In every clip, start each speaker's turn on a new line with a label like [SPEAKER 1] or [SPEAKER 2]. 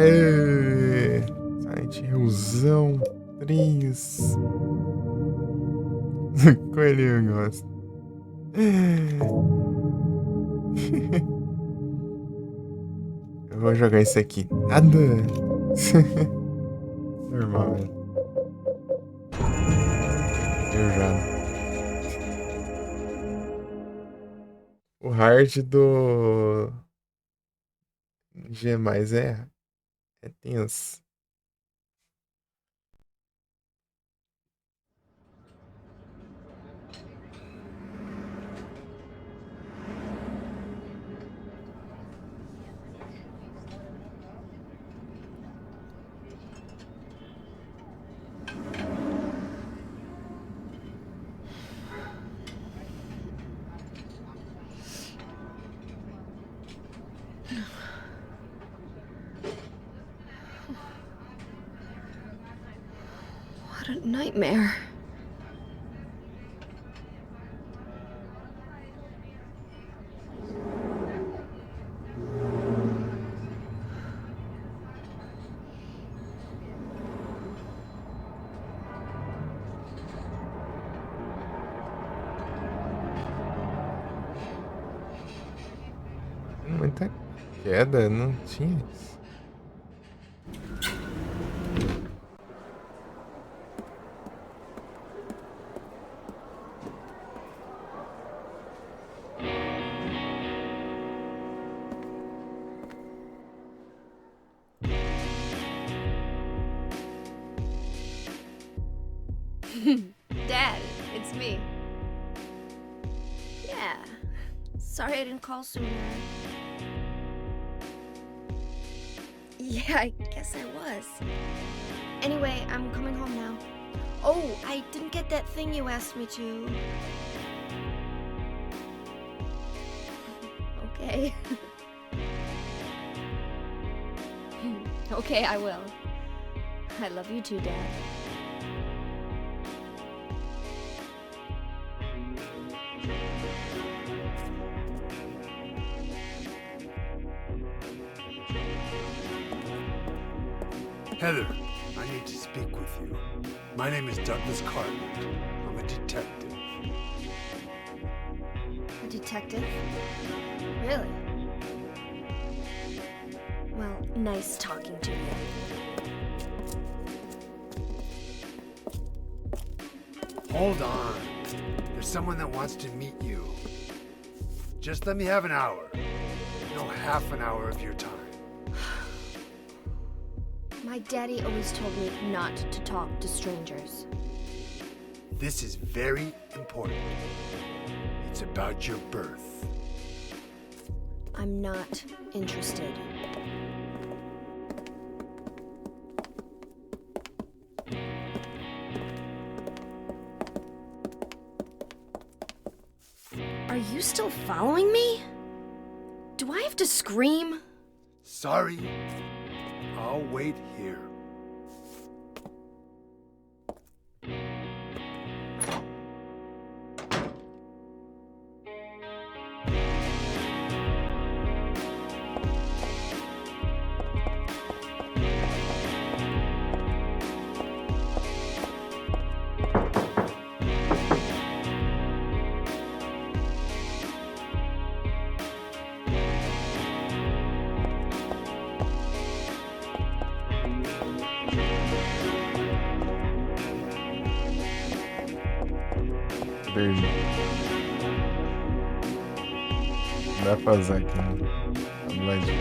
[SPEAKER 1] Aê! Silent Hillzão 3. Coelhinho gosta. Eu vou jogar isso aqui. Nada! Normal, velho. Eu já. O hard do G mais é tenso.
[SPEAKER 2] What a nightmare.
[SPEAKER 1] Muita queda, não tinha isso.
[SPEAKER 2] Dad, it's me. Yeah. Sorry I didn't call sooner. Yeah, I guess I was. Anyway, I'm coming home now. Oh, I didn't get that thing you asked me to. Okay. Okay, I will. I love you too, Dad.
[SPEAKER 3] Heather, I need to speak with you. My name is Douglas Cartland. I'm a detective.
[SPEAKER 2] A detective? Really? Well, nice talking to you.
[SPEAKER 3] Hold on. There's someone that wants to meet you. Just let me have an hour. No, half an hour of your time.
[SPEAKER 2] My daddy always told me not to talk to strangers.
[SPEAKER 3] This is very important. It's about your birth.
[SPEAKER 2] I'm not interested. Are you still following me? Do I have to scream?
[SPEAKER 3] Sorry. I'll wait here.
[SPEAKER 1] Dormir. Não dá pra usar aqui, né? Tá do ladinho.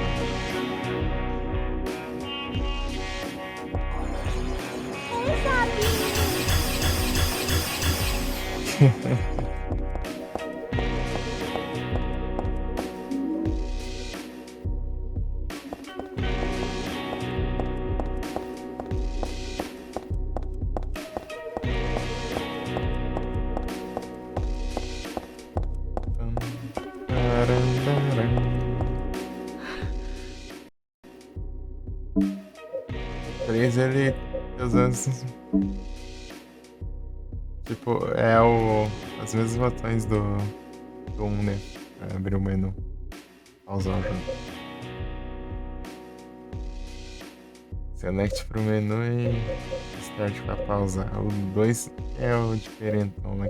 [SPEAKER 1] Três ele usando tipo, as mesmas botões do 1, né? Pra abrir o menu. Pausar o jogo. Select pro menu e start pra pausar. O 2 é o diferentão, né?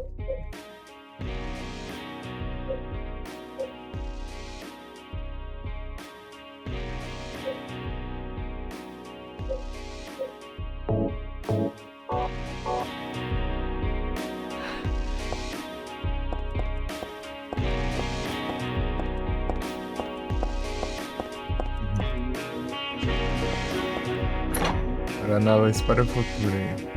[SPEAKER 1] Para na luz para o futuro aí.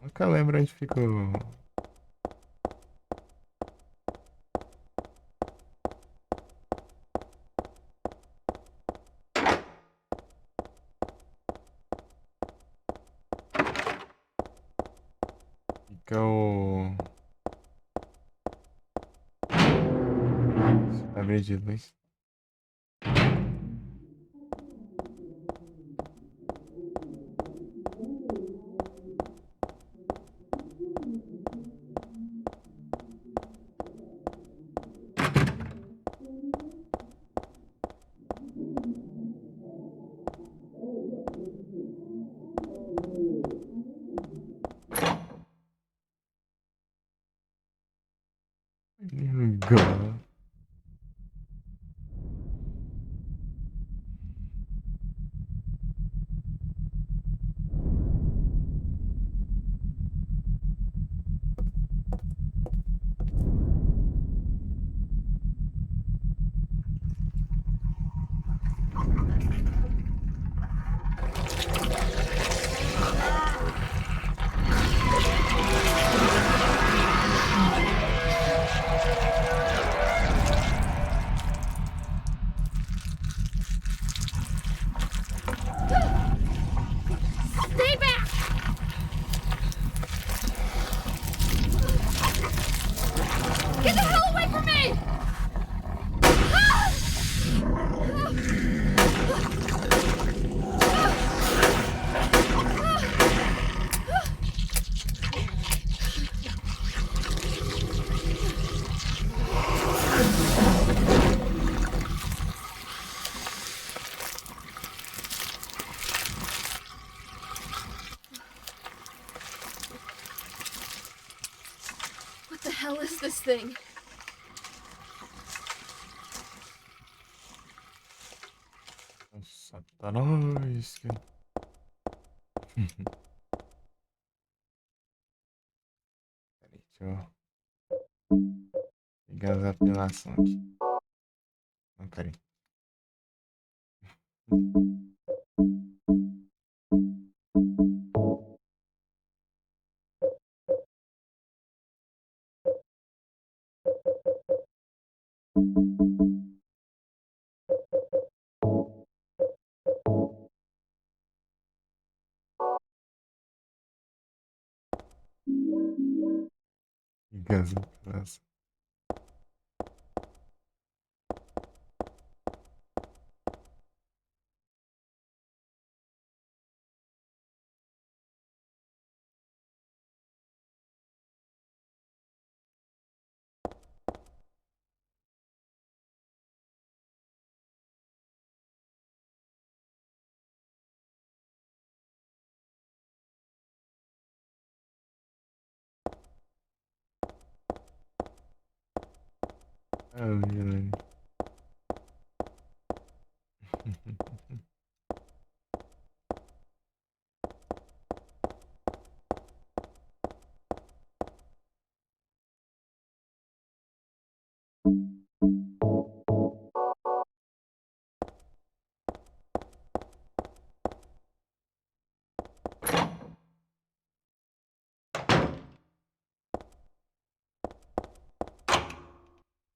[SPEAKER 1] Nunca lembro onde fica o... Fica o... Deixa eu abrir de luz. Go.
[SPEAKER 2] Stay back! Get the hell away from me! What the hell is this thing?
[SPEAKER 1] Satanás. Peraí, deixa eu pegar as apelações aqui. Não, peraí. Pegar as apelações. Ah, Vilani.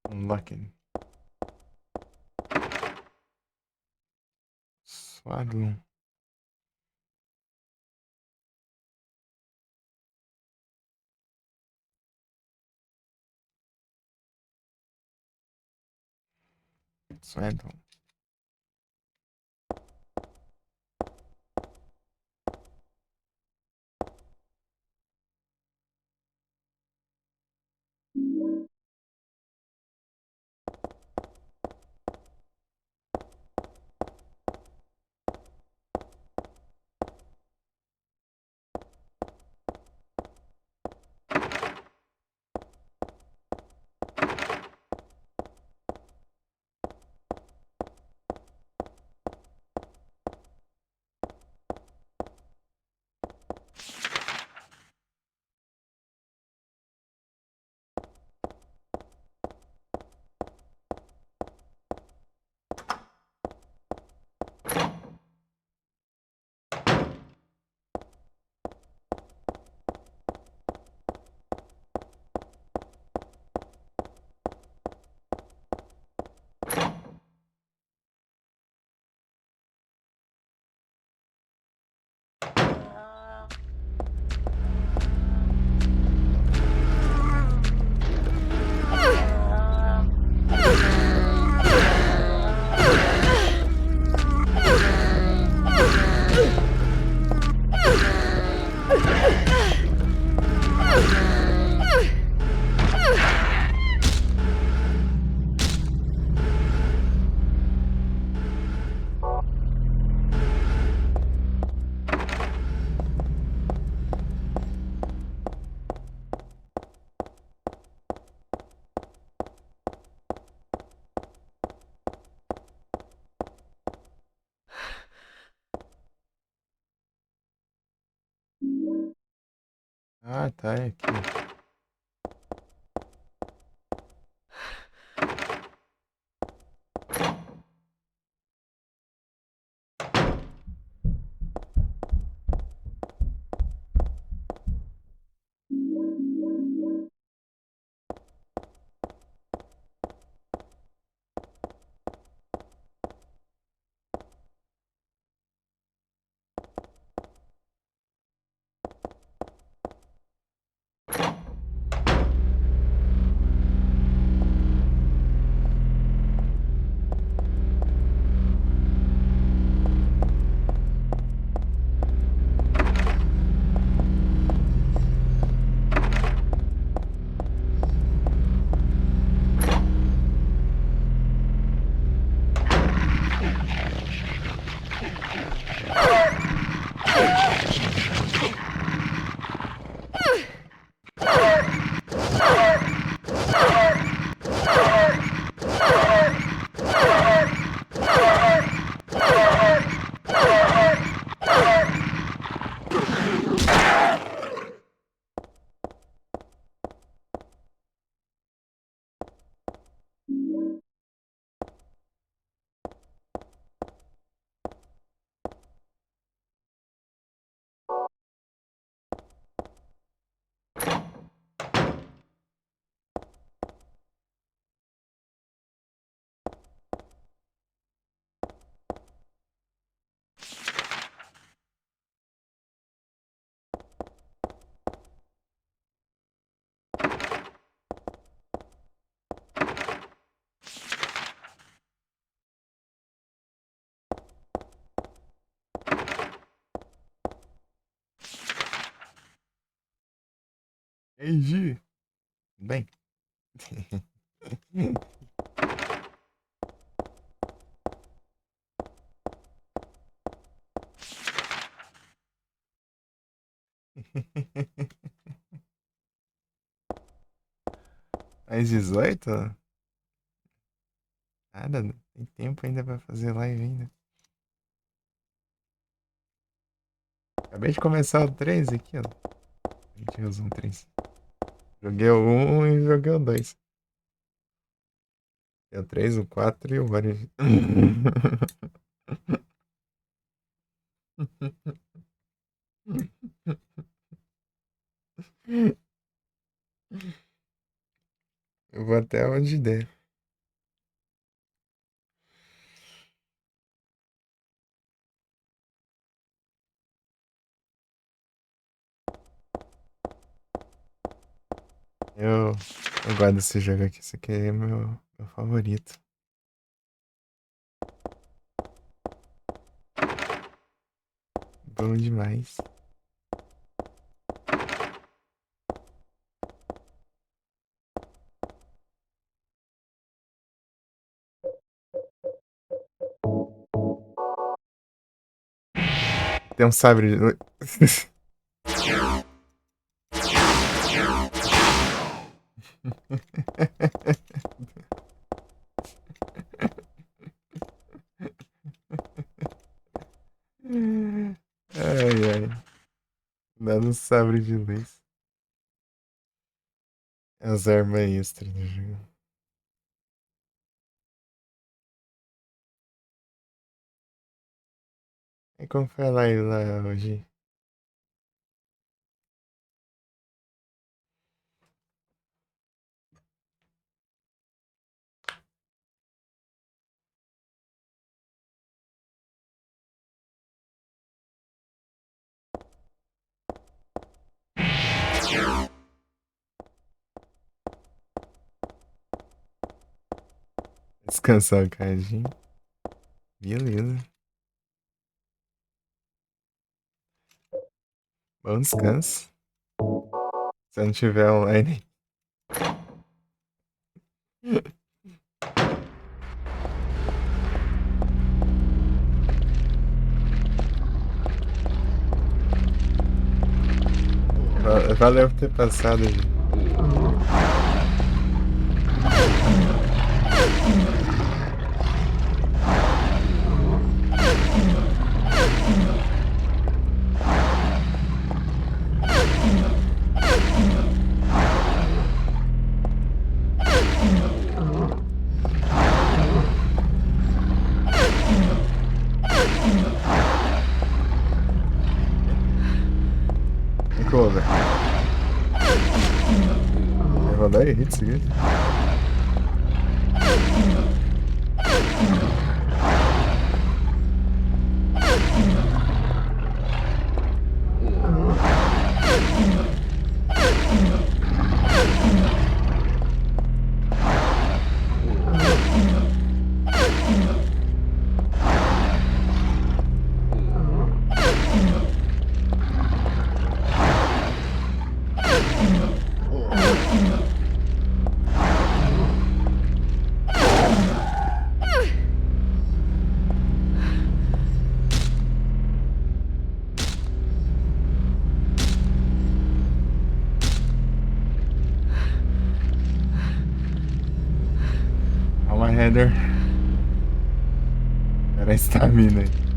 [SPEAKER 1] Unlocking. Suado. Sueldo. Ah, tá, é aqui. Ei, Gi. Bem. Mais 18? Nada, tem tempo ainda pra fazer live ainda. Acabei de começar o 3 aqui, ó. A gente usa um 3. Joguei o 1 e joguei o 2. É o 3, o 4 e o Origin. Eu vou até onde der. Eu, eu gosto desse jogo aqui. Esse aqui é meu favorito. Bom demais. Tem um sabre de luz. Ai, ai. Dando um sabre de luz. As armas extras do jogo. E como foi a live lá hoje? Descansar um cadinho. Beleza. Bom descanso. Se eu não tiver online. Valeu por ter passado, gente. Cover. Vai rodar aí, hit seguido. Calma, Heather. Era a estamina aí.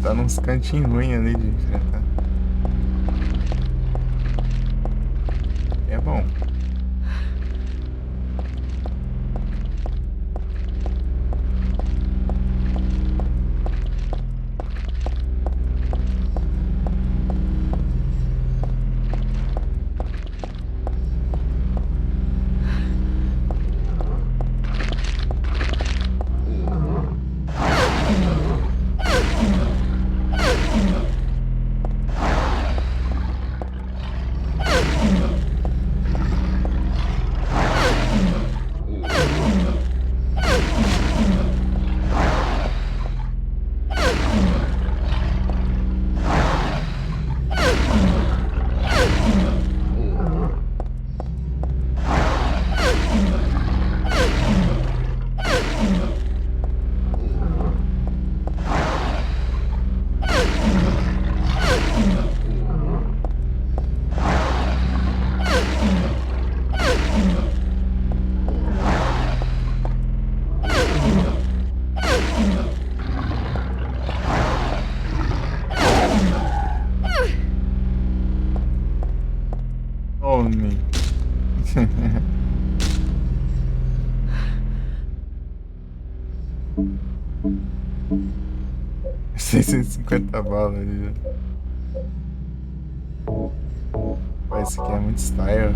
[SPEAKER 1] Tá nos cantinhos ruins ali de enfrentar. É bom. 650 balas ali. Pô, esse aqui é muito style.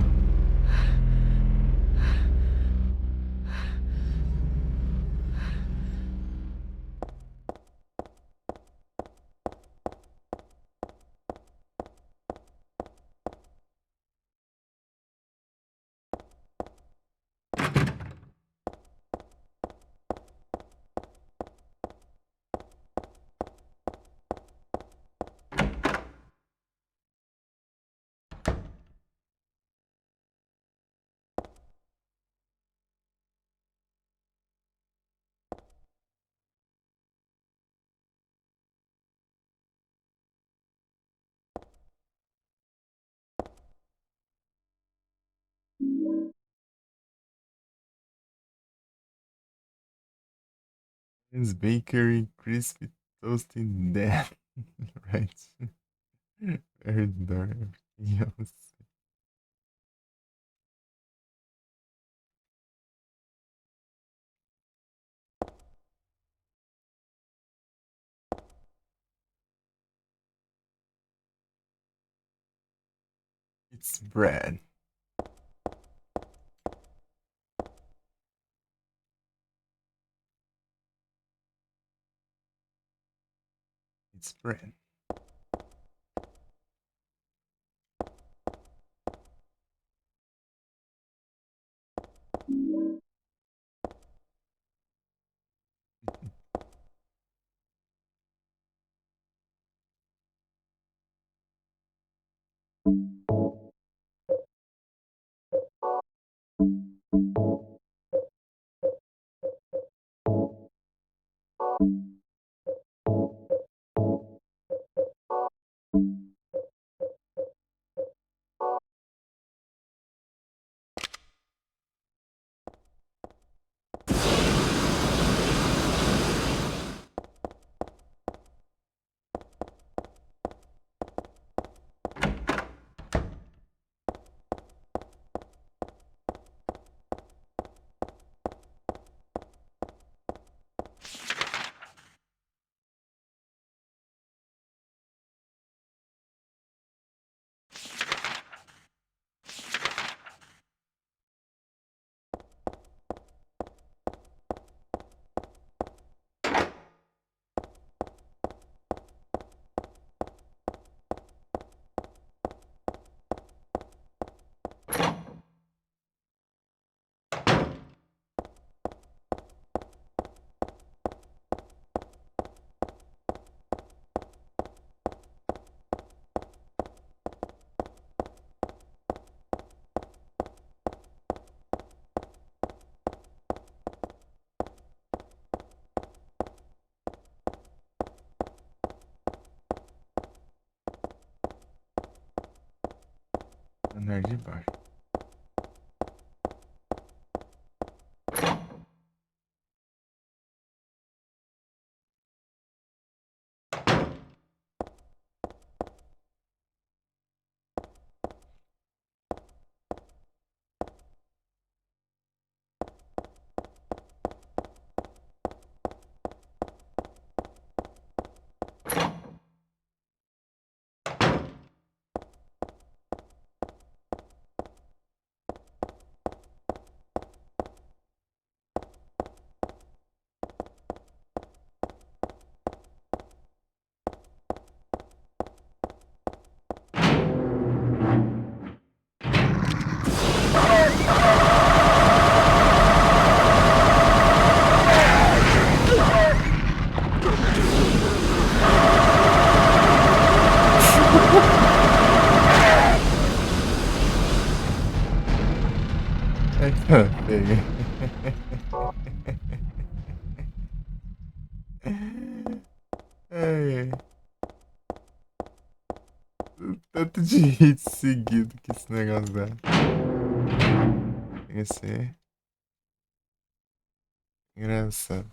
[SPEAKER 1] It's bakery, crispy, toasted, death. Right. Very dark. Everything else. It's bread. It's bread. Andar de baixo. É que tá feio. Ai, ai. O tanto de hits seguido que esse negócio dá. Chega a ser engraçado.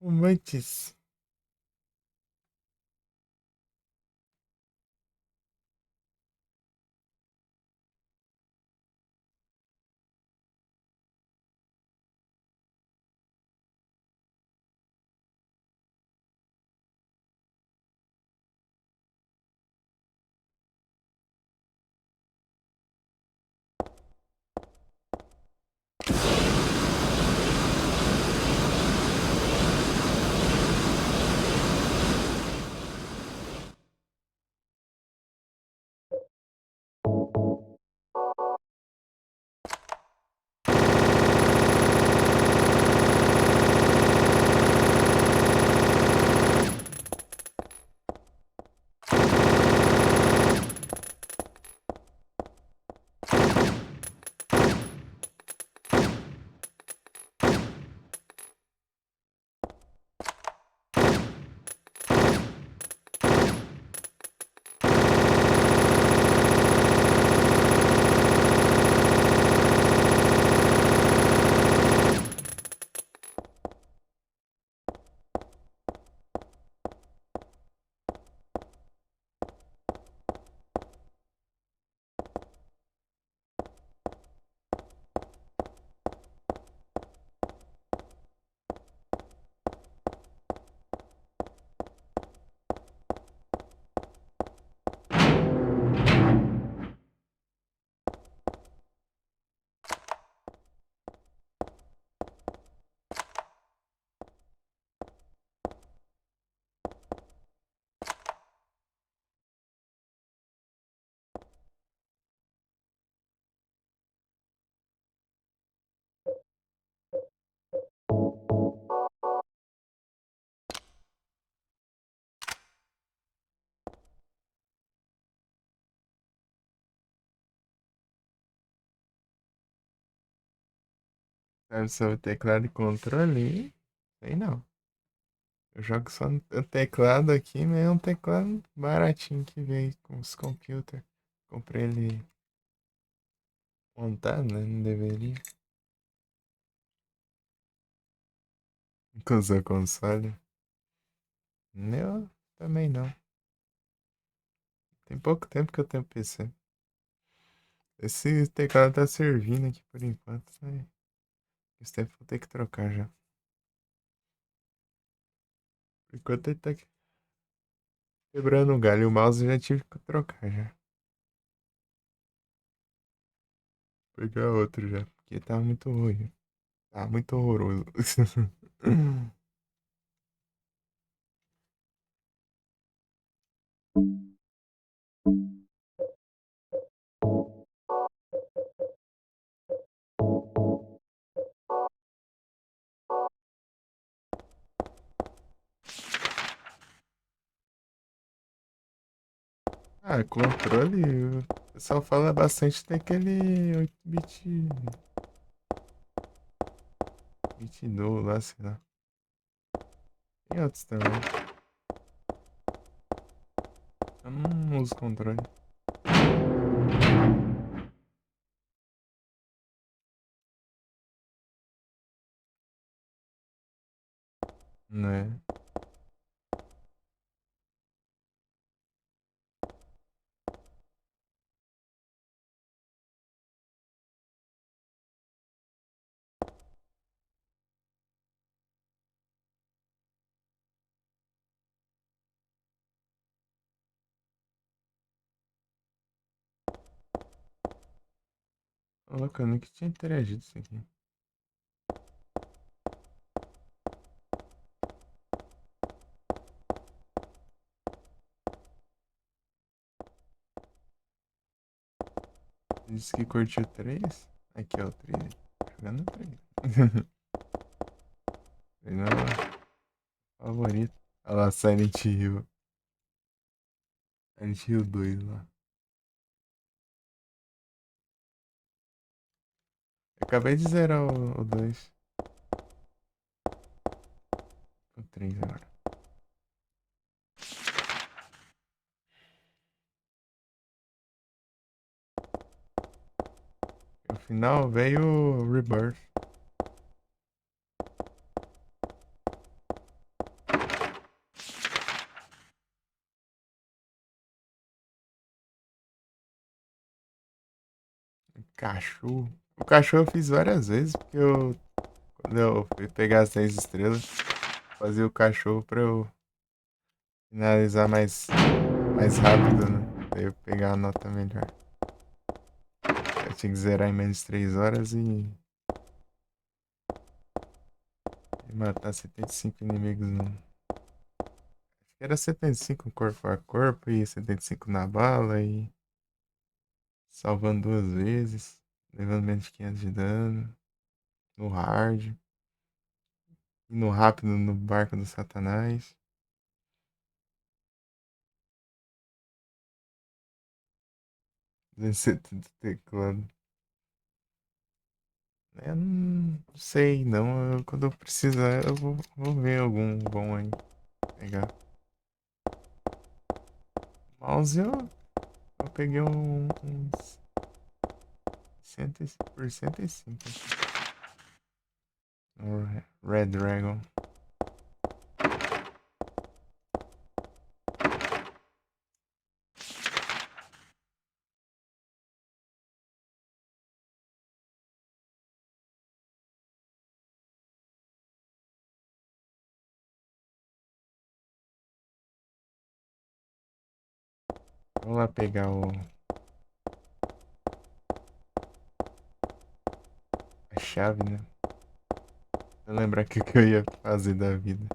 [SPEAKER 1] Antes. Sabe sobre teclado e controle? Sei não. Eu jogo só no teclado aqui, mas é um teclado baratinho que veio com os computers. Comprei ele montado, né? Não deveria. Com o console. Eu também não. Tem pouco tempo que eu tenho PC. Esse teclado tá servindo aqui por enquanto, mas esse tempo eu vou ter que trocar já. Por enquanto ele tá quebrando o galho. O mouse eu já tive que trocar já. Pegar outro já, porque tá muito ruim. Tá muito horroroso. Ah, controle, o pessoal fala bastante daquele 8-bit duo lá, sei lá. Tem outros também. Eu não uso controle. Né? Louco, eu nunca tinha interagido isso aqui. Disse que curtiu 3. Aqui, ó, o 3. Jogando 3. Meu favorito. Olha lá, Silent Hill. Silent Hill 2 lá. Eu acabei de zerar o 2. O 3 agora. No final veio o Rebirth. Cachorro. O cachorro eu fiz várias vezes, porque quando eu fui pegar as 10 estrelas, fazia o cachorro pra eu finalizar mais rápido, né? Pra eu pegar a nota melhor. Eu tinha que zerar em menos de 3 horas e matar 75 inimigos no. Acho que era 75 corpo a corpo e 75 na bala e salvando 2 vezes, levando menos de 500 de dano, no hard, e no rápido no barco do Satanás. Deve tudo teclado. Eu não sei, não. Quando eu precisar, eu vou ver algum bom aí. Pegar. Mouse eu peguei uns 105 no Red Dragon. Vamos lá pegar a chave, né? Pra lembrar o que eu ia fazer da vida.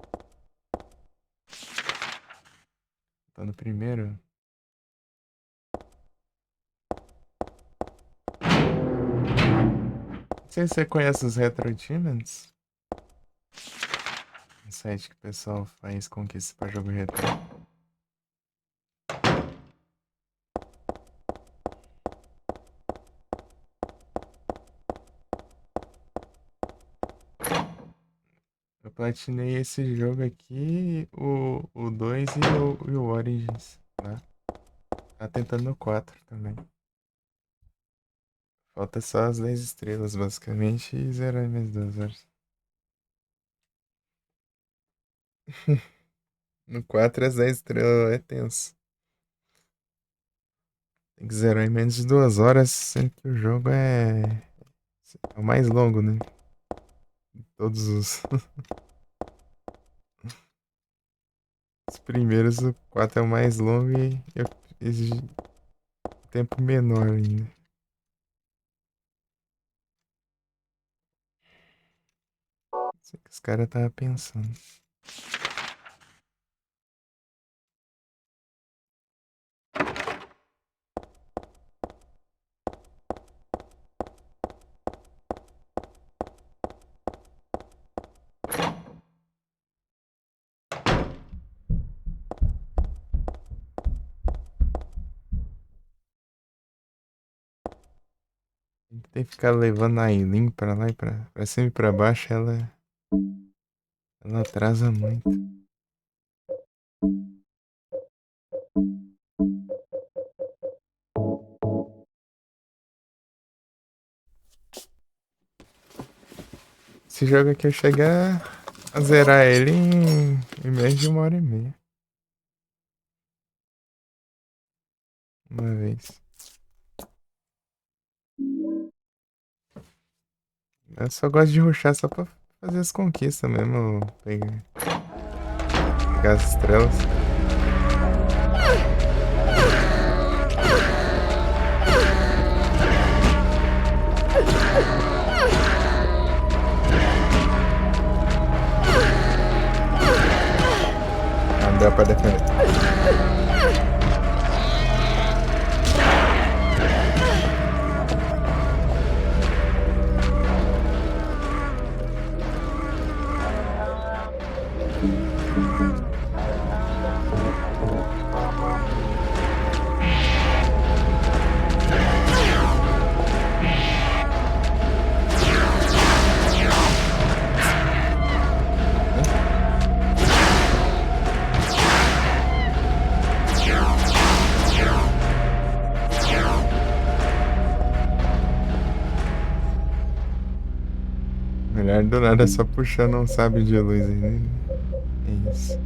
[SPEAKER 1] Tô no primeiro. Não sei se você conhece os Retro Achievements. Um site que o pessoal faz conquista pra jogo retro. Eu platinei esse jogo aqui, o 2 e o Origins, né? Tá tentando o 4 também. Falta só as 10 estrelas, basicamente, e zerar em mais 2 horas. No 4 as 10 estrelas é tenso. Tem que zerar em menos de 2 horas, sendo que o jogo é o mais longo, né? Todos os, os primeiros, o 4 é o mais longo e exige tempo menor ainda. Isso que os caras estavam pensando. Tem que ficar levando a Aileen pra lá e pra cima e pra baixo, ela atrasa muito. Esse jogo aqui eu chegar a zerar ele em menos de 1 hora e meia. Uma vez. Eu só gosto de rushar só pra fazer as conquistas mesmo. Pegar as estrelas. Não deu pra defender. Melhor do nada só puxando um sabre de luz aí, né? É isso.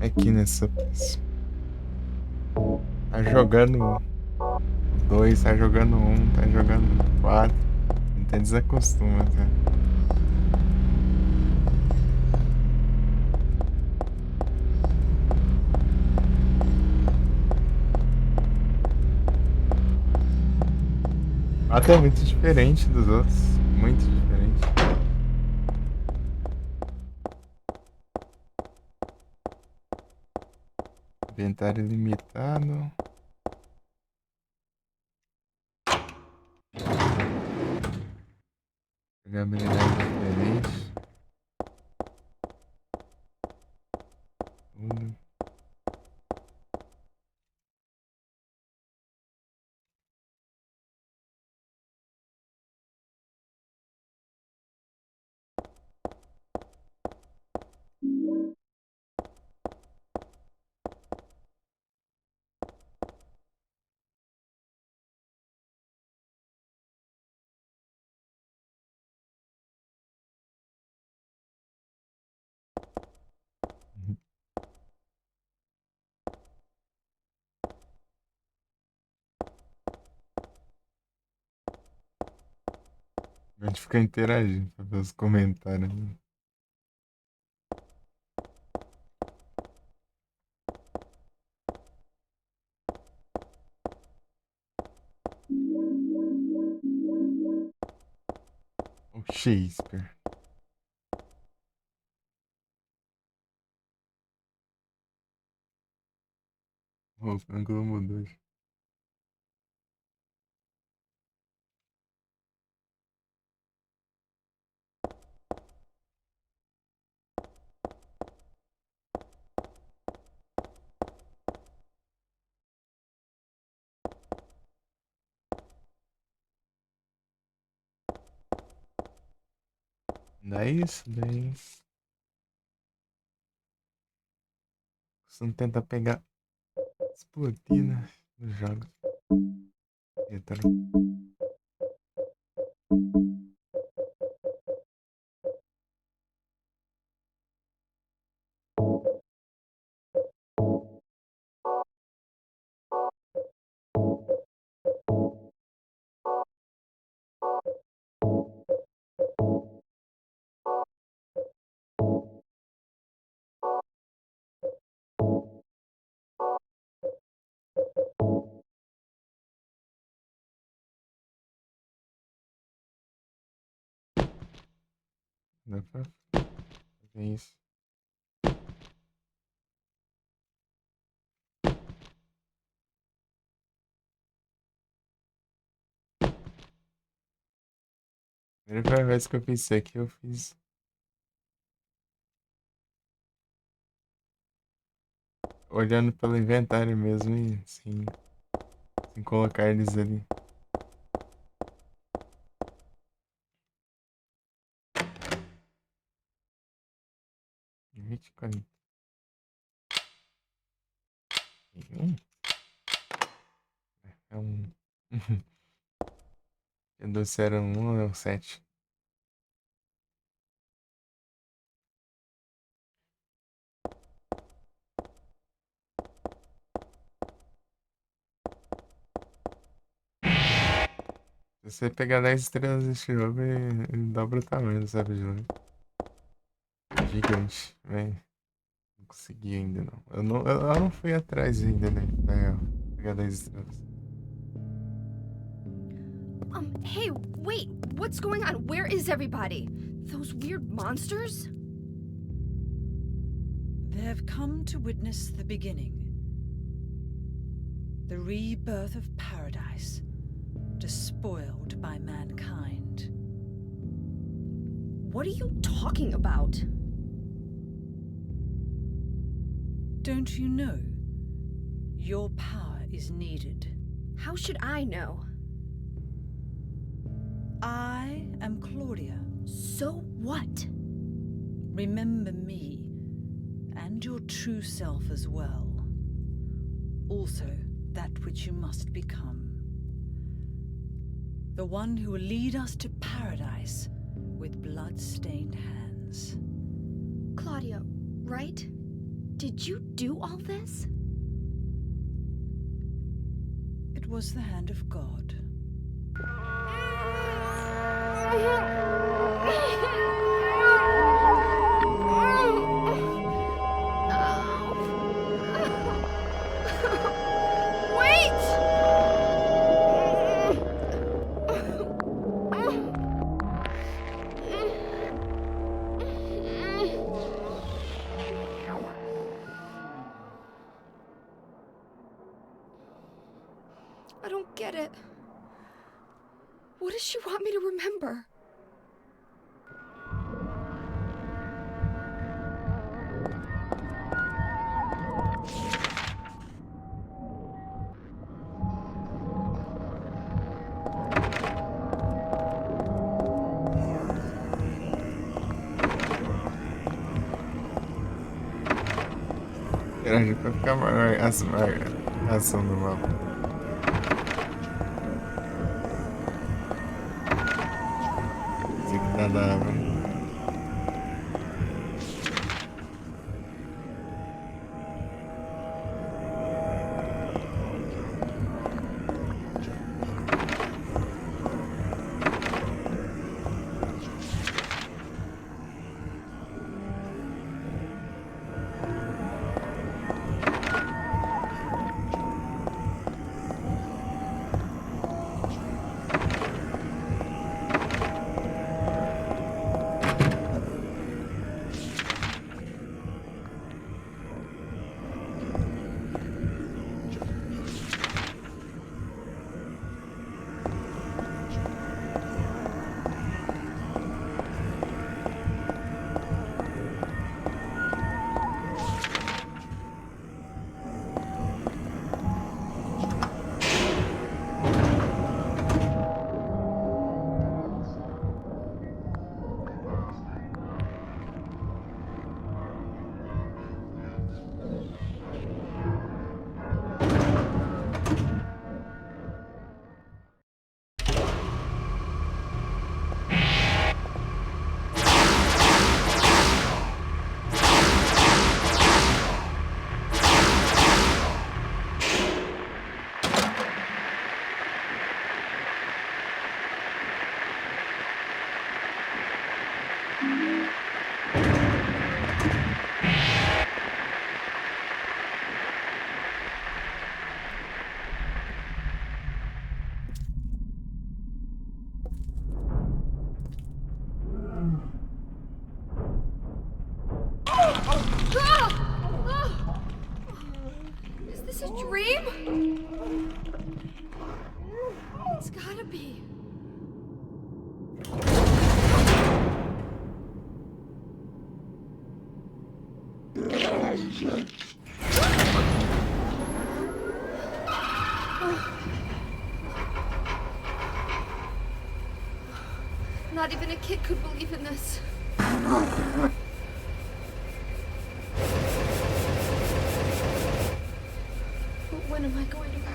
[SPEAKER 1] Aqui nessa. Tá jogando 2, tá jogando 1, tá jogando 4. Até desacostuma, tá? Quatro é muito diferente dos outros. Muito diferente. Inventário limitado. Jogabilidade diferente. Tudo. A gente fica interagindo pra ver os comentários. O Shakespeare. O ângulo mudou. Não é isso, daí. Você não tenta pegar as platinas dos jogos. Retro. Dá pra fazer isso. Primeira vez que eu fiz isso aqui, eu fiz olhando pelo inventário mesmo e sem colocar eles ali. Limite 41? É um. É do 01 ou é o 7? Se você pegar 10 estrelas desse jogo, ele dobra o tamanho, sabe, jogo? Gigante, velho. Não consegui ainda não. Eu não fui atrás ainda, né? Na real, pegar 10 estrelas.
[SPEAKER 2] Hey, wait, what's going on? Where is everybody? Those weird monsters?
[SPEAKER 4] They've come to witness the beginning. The rebirth of paradise, despoiled by mankind.
[SPEAKER 2] What are you talking about?
[SPEAKER 4] Don't you know? Your power is needed.
[SPEAKER 2] How should I know?
[SPEAKER 4] I am Claudia.
[SPEAKER 2] So what?
[SPEAKER 4] Remember me, and your true self as well. Also, that which you must become. The one who will lead us to paradise with blood-stained hands.
[SPEAKER 2] Claudia, right? Did you do all this?
[SPEAKER 4] It was the hand of God.
[SPEAKER 2] I don't get it. What does she want me to remember?
[SPEAKER 1] Interagir pra ficar maior a ação do mapa. Isso aqui tá da hora.
[SPEAKER 2] dream? It's gotta be. Not even a kid could believe in this. But when am I going to wake up?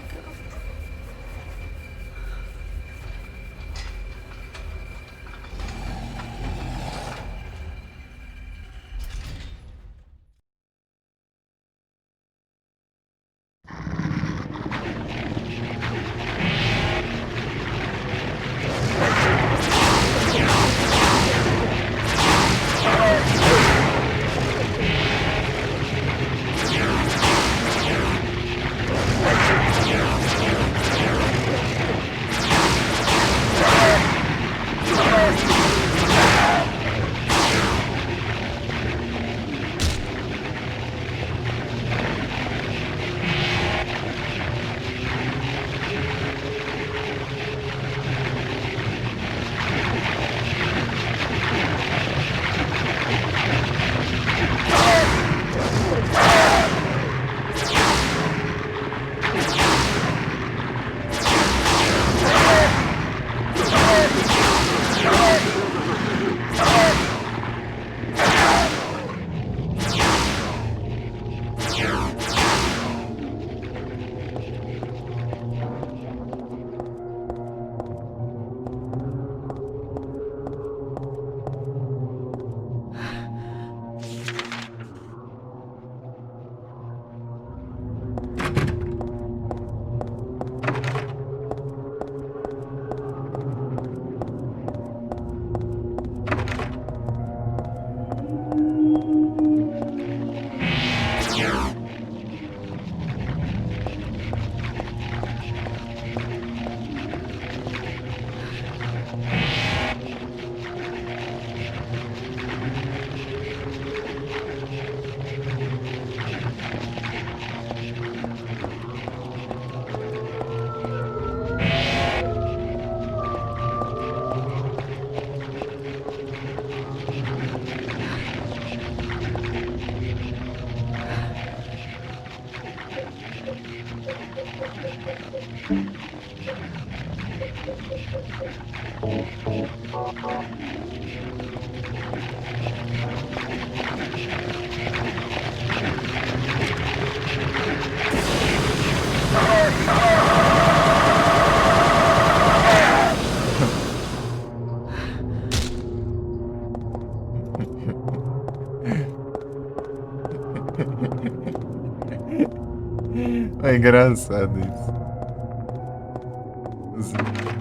[SPEAKER 1] É engraçado isso.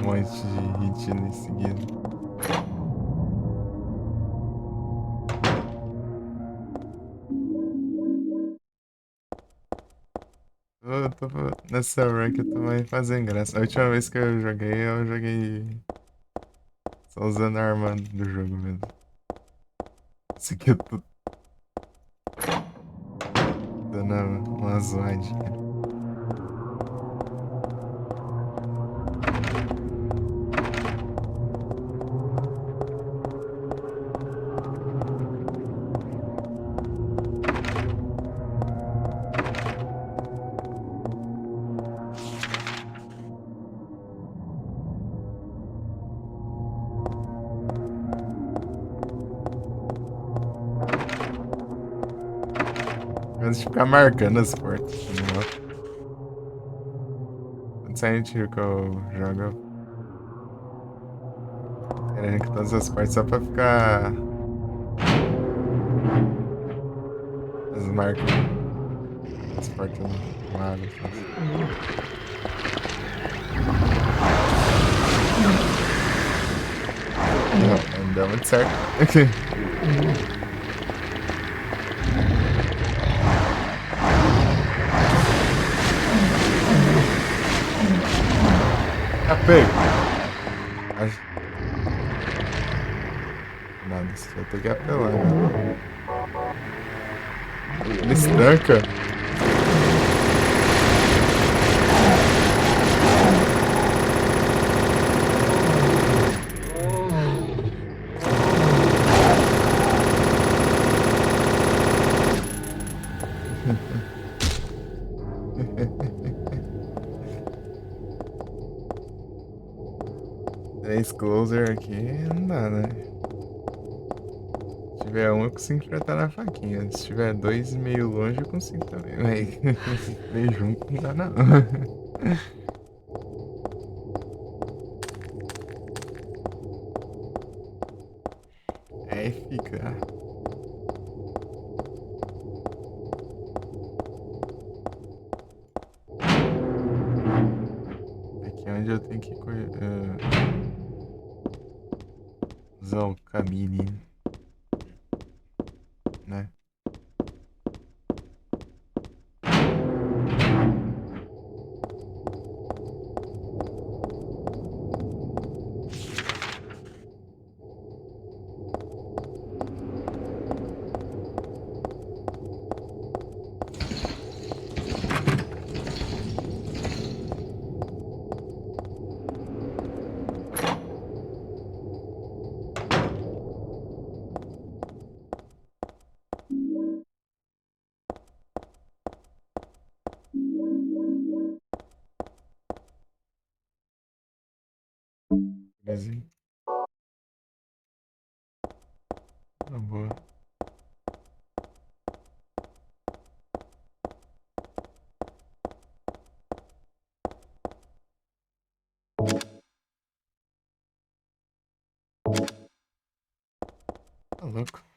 [SPEAKER 1] Um monte de retina em seguida. Nessa rank eu tô mais fazendo graça. A última vez que eu joguei só usando a arma do jogo mesmo. Isso aqui eu tô dando uma zoadinha. Antes de ficar marcando as portas. No Silent Hill que eu jogo, querendo que todas as partes só pra ficar as marcas, as portas magras. Não deu muito certo. Tá pego. Nada, isso vai ter que apelar, né? Ele estanca. 3 closer aqui não dá, né? Se tiver um, eu consigo enfrentar na faquinha. Se tiver dois meio longe, eu consigo também. Mas meio junto não dá, não. Aí fica. Aqui é onde eu tenho que usar o cabine, né? Beleza. Tá boa. Tá louco.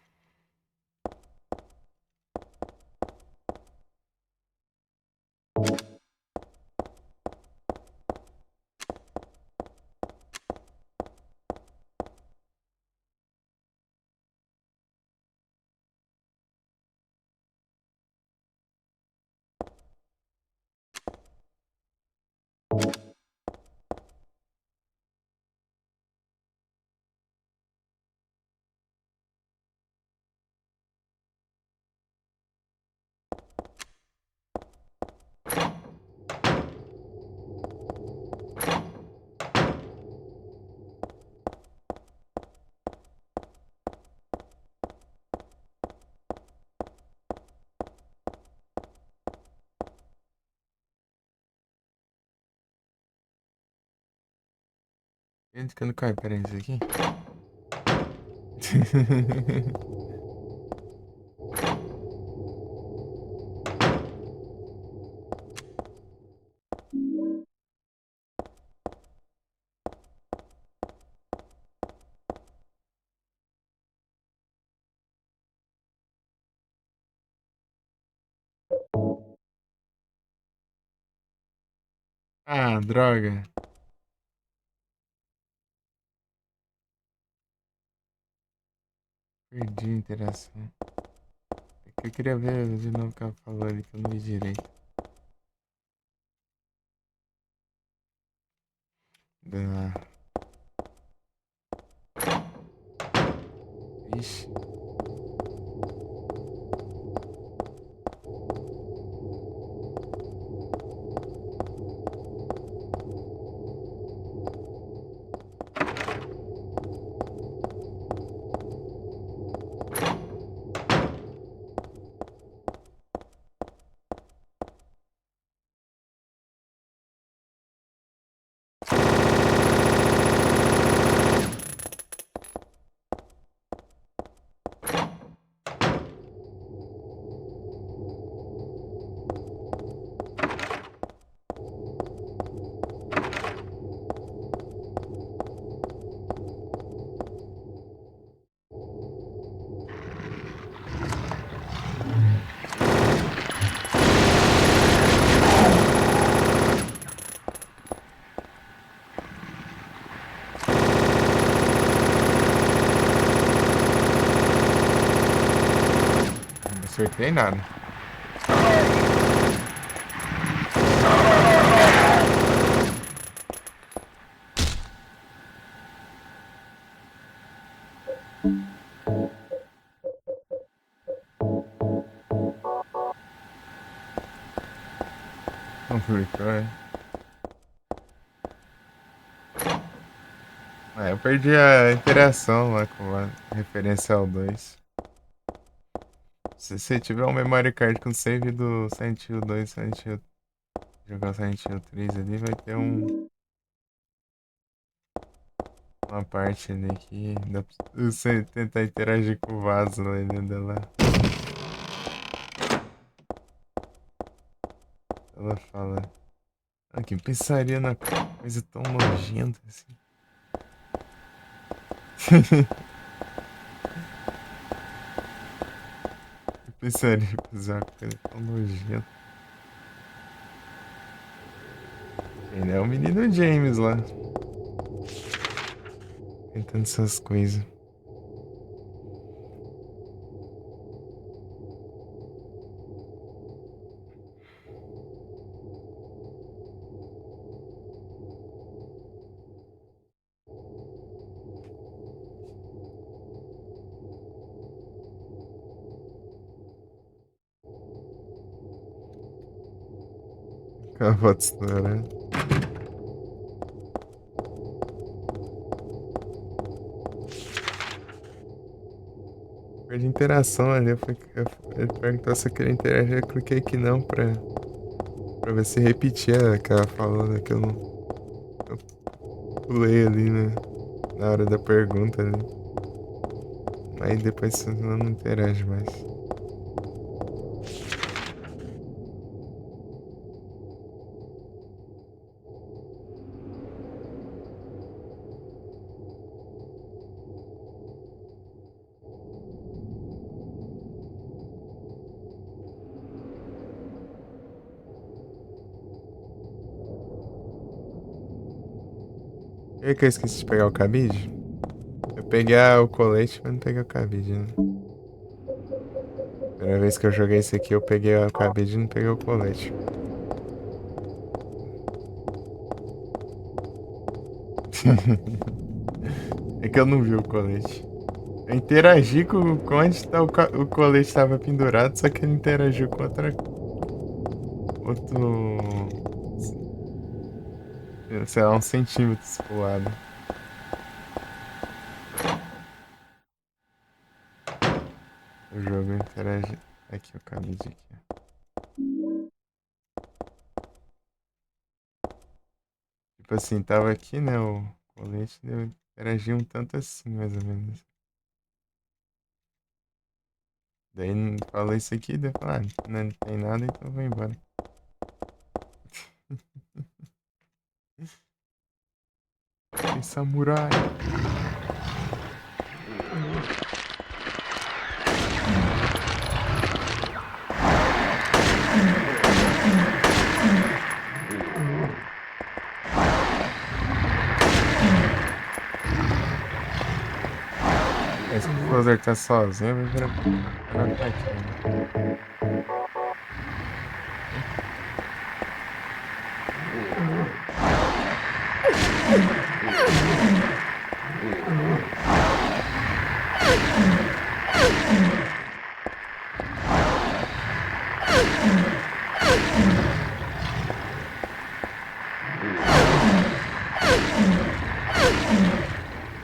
[SPEAKER 1] Gente, que eu não caio, pera aí, isso aqui. Ah, droga. Perdi a interação. É que eu queria ver de novo o que ela falou ali, que eu não vi direito. Ah, ixi. Não acertei nada. Não flicou, é. Ah, eu perdi a interação lá com a referência ao 2. Se você tiver um memory card com save do Silent Hill 2, Silent Hill, jogar o Silent Hill 3 ali, vai ter um uma parte ali que dá pra você tentar interagir com o vaso lá dentro lá. Ela fala, ah, que pensaria na coisa tão nojenta assim. Eu pensaria em fazer uma coisa tão nojenta. Ele é o menino James lá. Tentando essas coisas. Com a foto estourando. Perde interação ali. Ele perguntou se eu queria interagir. Eu cliquei que não pra ver se repetia o que ela falou, né? Que eu não. Eu pulei ali, né? Na hora da pergunta ali. Aí depois ela não interage mais. E que eu esqueci de pegar o cabide? Eu peguei o colete, mas não peguei o cabide, né? Primeira vez que eu joguei esse aqui, eu peguei o cabide e não peguei o colete. É que eu não vi o colete. Eu interagi com onde tá o colete estava pendurado, só que ele interagiu com outro, sei lá, uns centímetros pro lado. O jogo interage. Aqui, o cabide aqui. Tipo assim, tava aqui, né, o colete, deu interagir um tanto assim, mais ou menos. Daí falou isso aqui, daí eu falei, ah, não tem nada, então eu vou embora. Tem samurai. Esse Closer tá sozinho, vai virar aqui, né?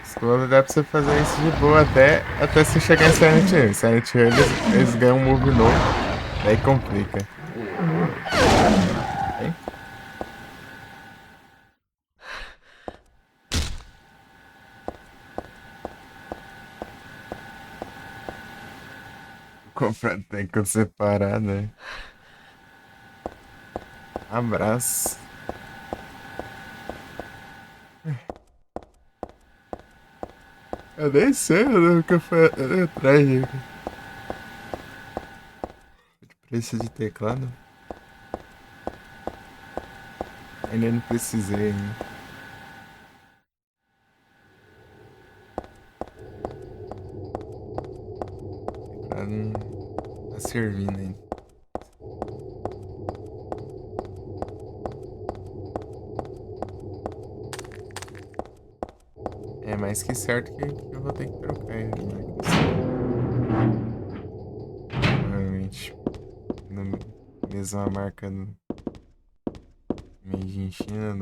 [SPEAKER 1] Scroll dá pra você fazer isso de boa até você chegar em Silent Hill. Silent Hill eles ganham um move novo, daí complica. Hein? Comprar tem que separar, né? Abraço. Eu nem sei, eu nunca fui atrás de preço de teclado. Ainda não precisei ainda. Teclado não tá servindo ainda. É mais que certo que eu vou ter que trocar ele, né? Provavelmente. Na mesma marca do Made in China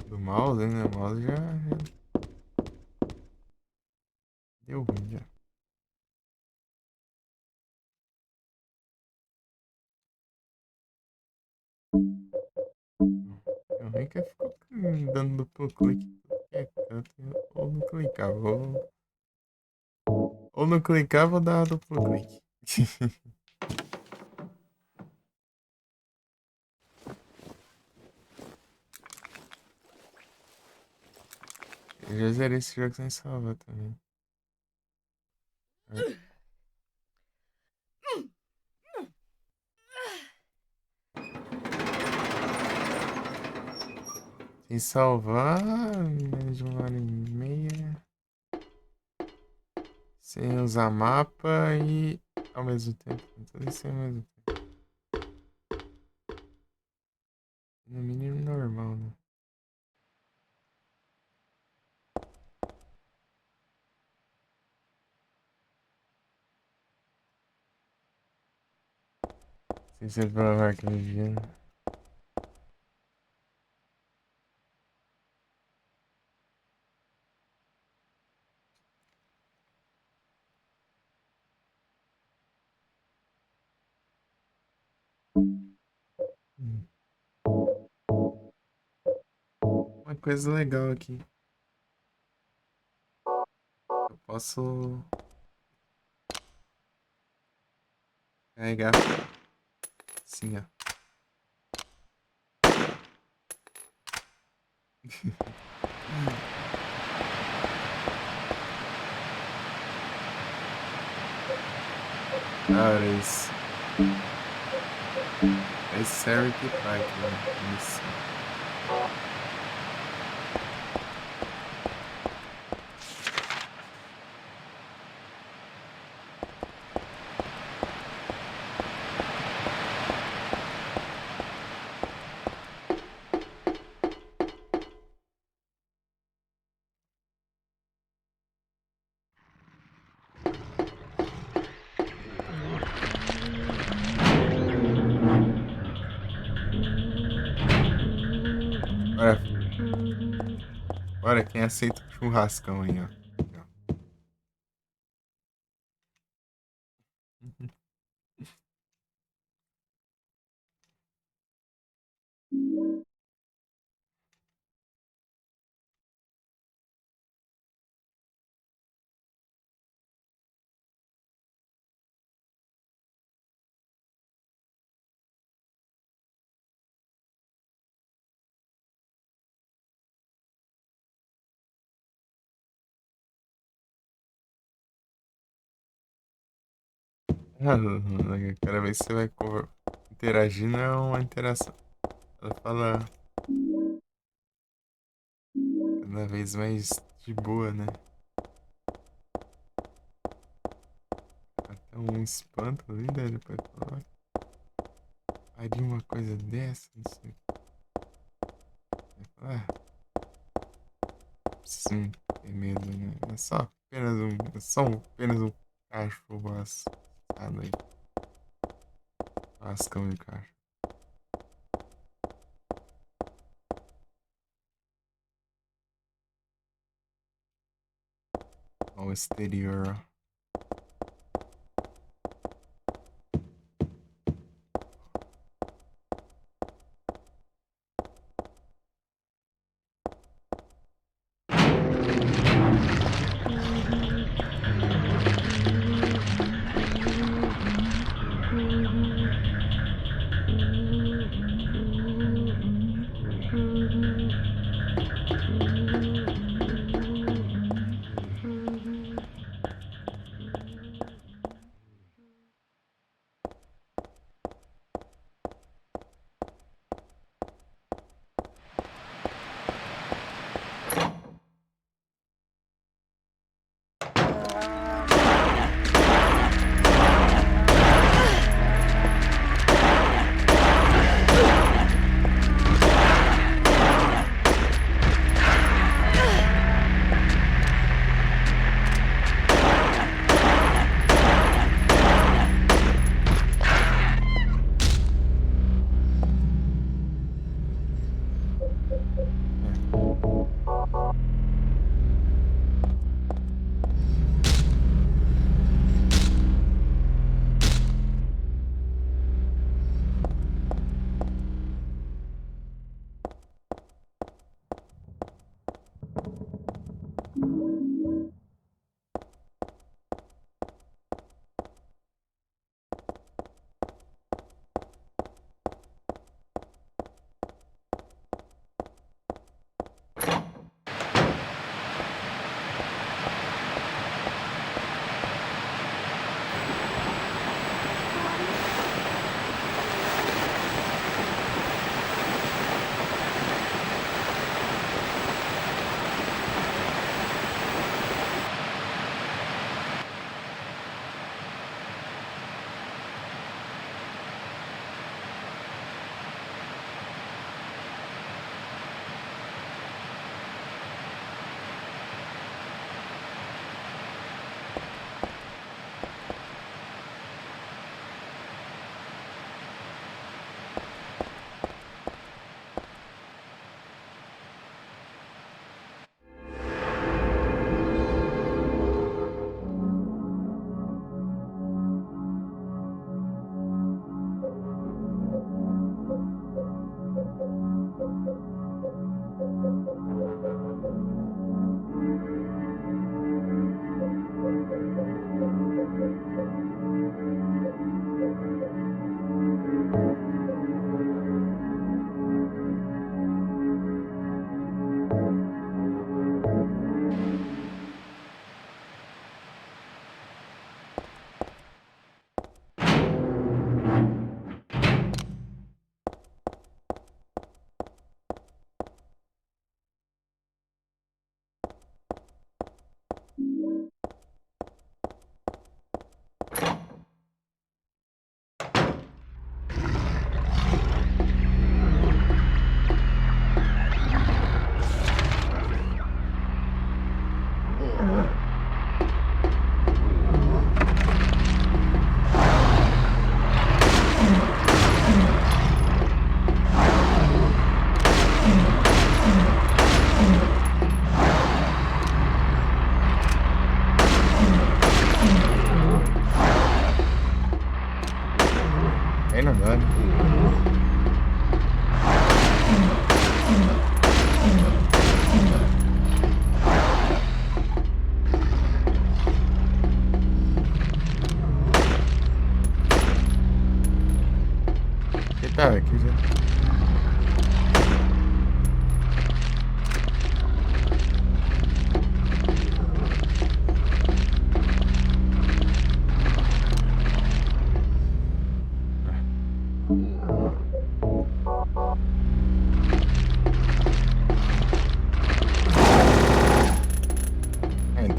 [SPEAKER 1] do mouse, né? O mouse já deu ruim já. Nem que ficou dando duplo clique em tudo que é canto. Ou não clicava. Ou não clicava ou dava duplo clique. Eu já zerei esse jogo sem salvar também. Sem salvar, menos de 1 hora e meia. Sem usar mapa e ao mesmo tempo. Tudo isso ao mesmo tempo. No mínimo normal, né? Sem ser provar que me viu. Uma coisa legal aqui. Eu posso carregar assim, ó. Cara, isso. É sério que vai, cara. Isso. Bora, bora, quem aceita o churrascão aí, ó. Aqui, ó. Ah, cada vez que você vai interagir, não é uma interação. Ela fala cada vez mais de boa, né? Até um espanto ali, né? Depois fala, faria uma coisa dessa, não sei. Aí fala, não preciso ter medo, né? É só apenas um cachorro assado aí. Lascão de cachorro. Ao exterior, ó.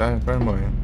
[SPEAKER 1] tá quase morrendo.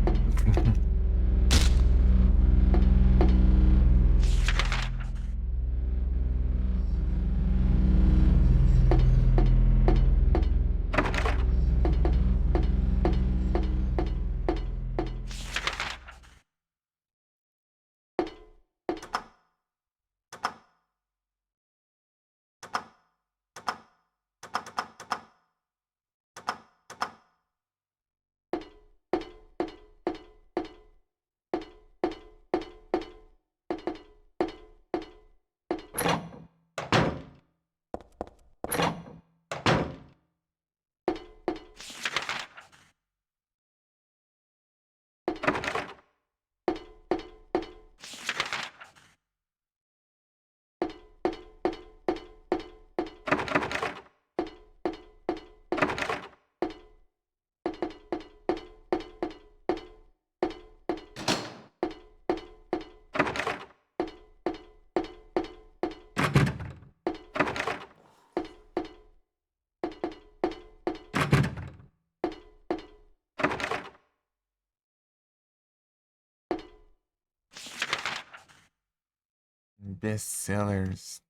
[SPEAKER 1] Best-sellers.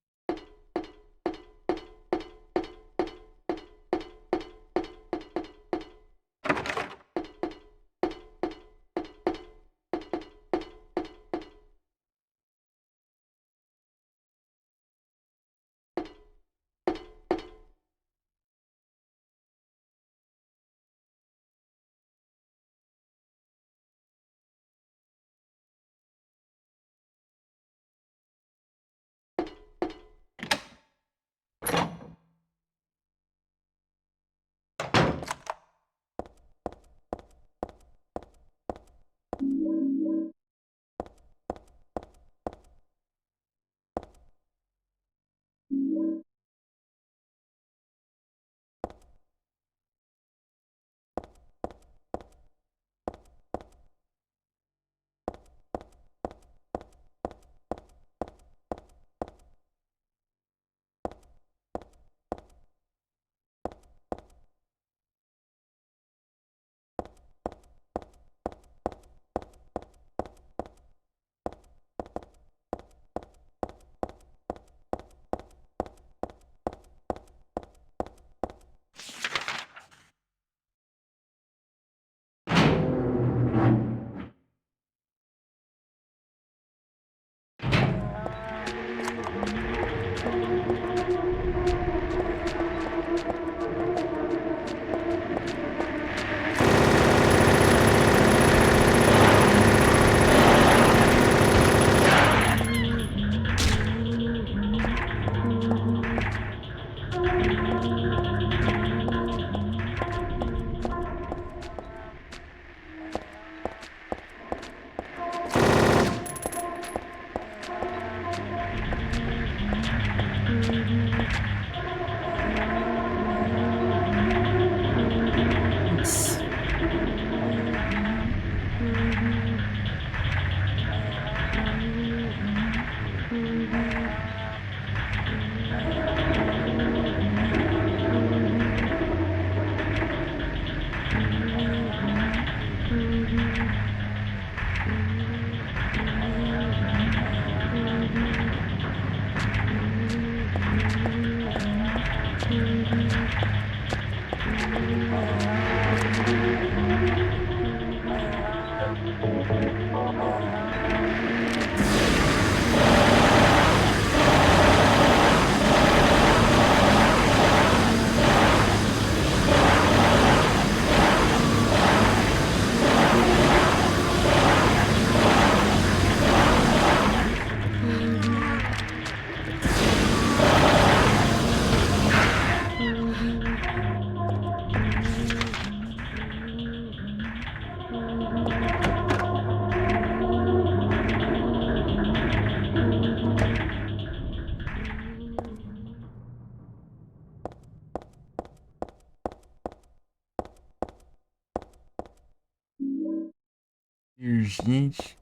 [SPEAKER 1] Gente.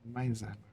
[SPEAKER 1] Mais água.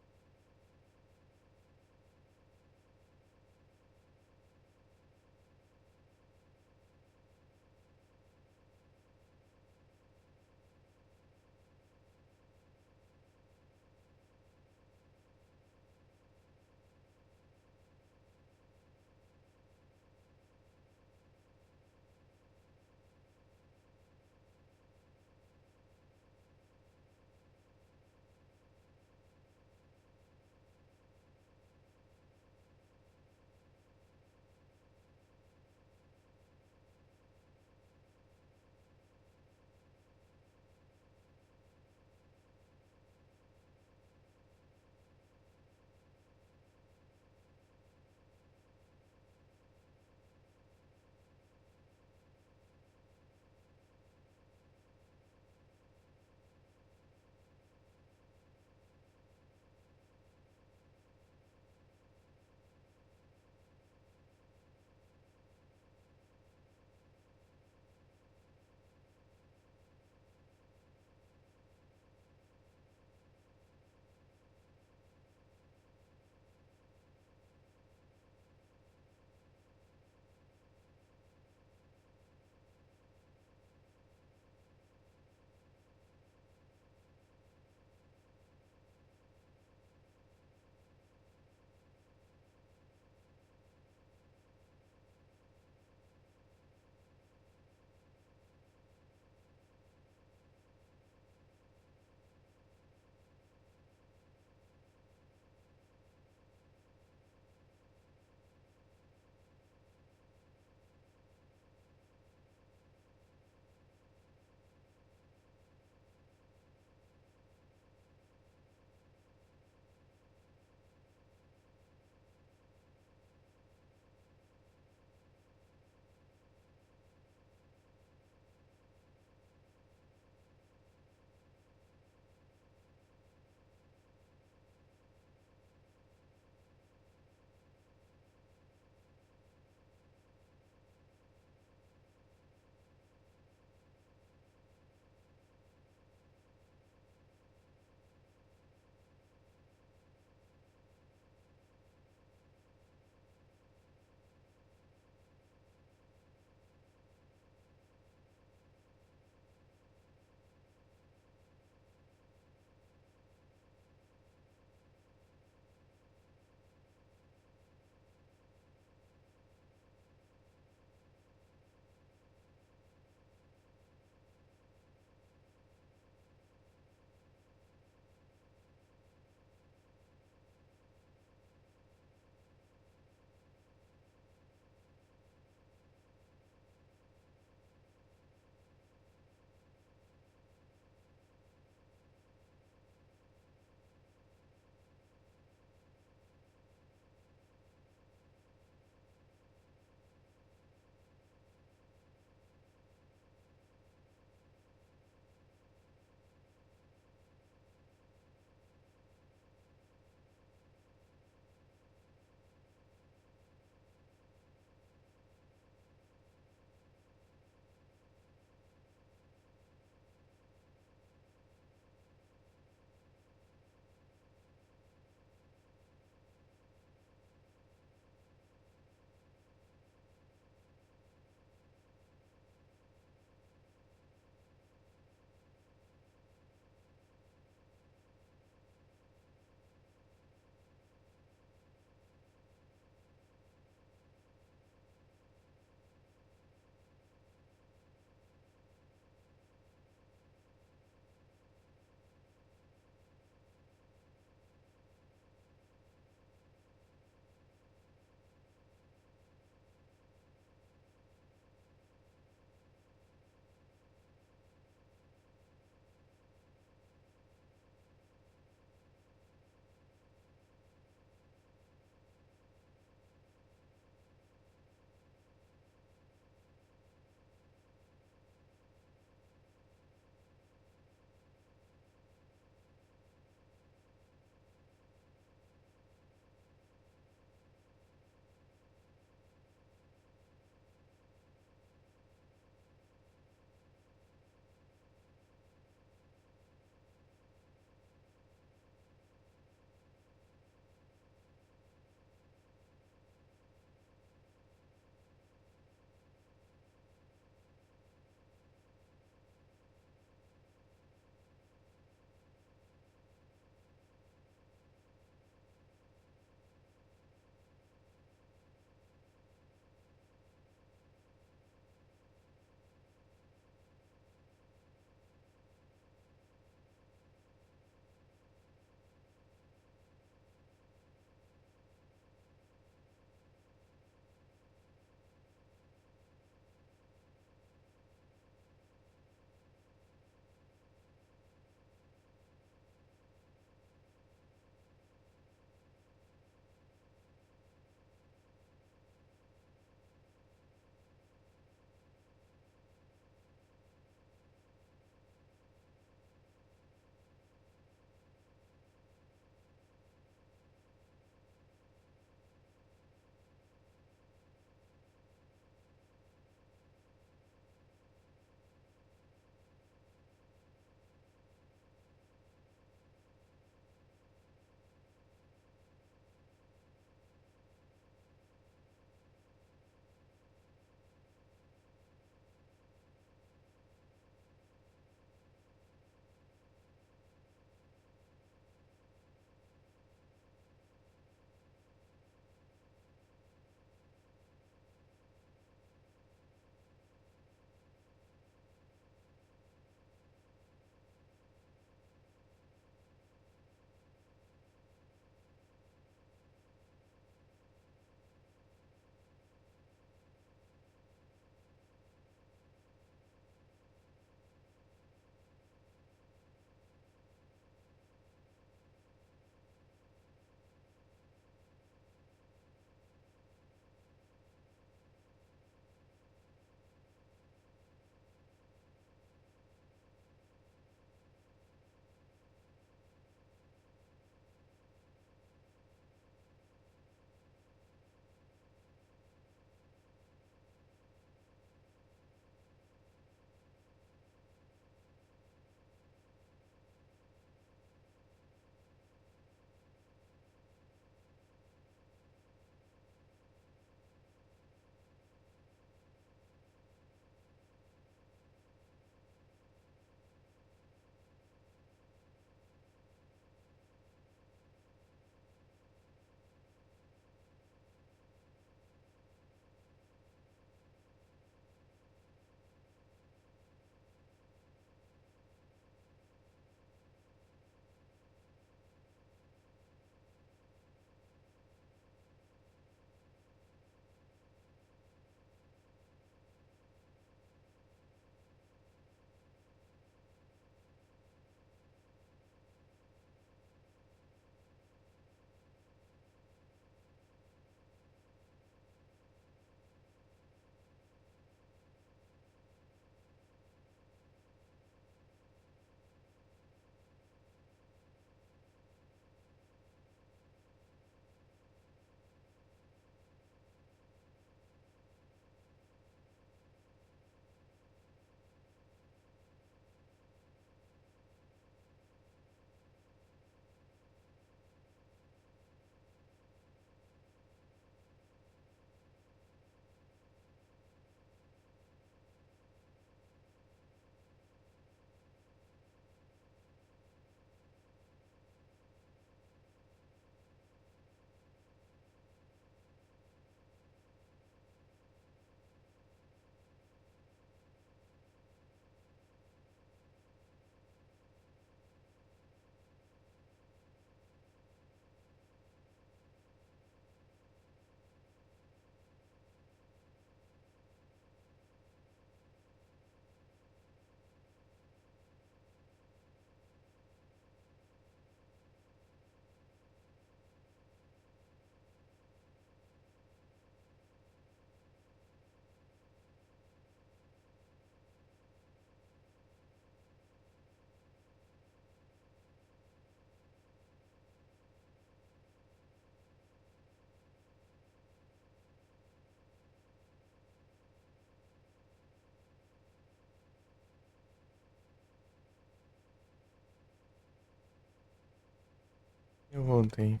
[SPEAKER 1] Eu voltei.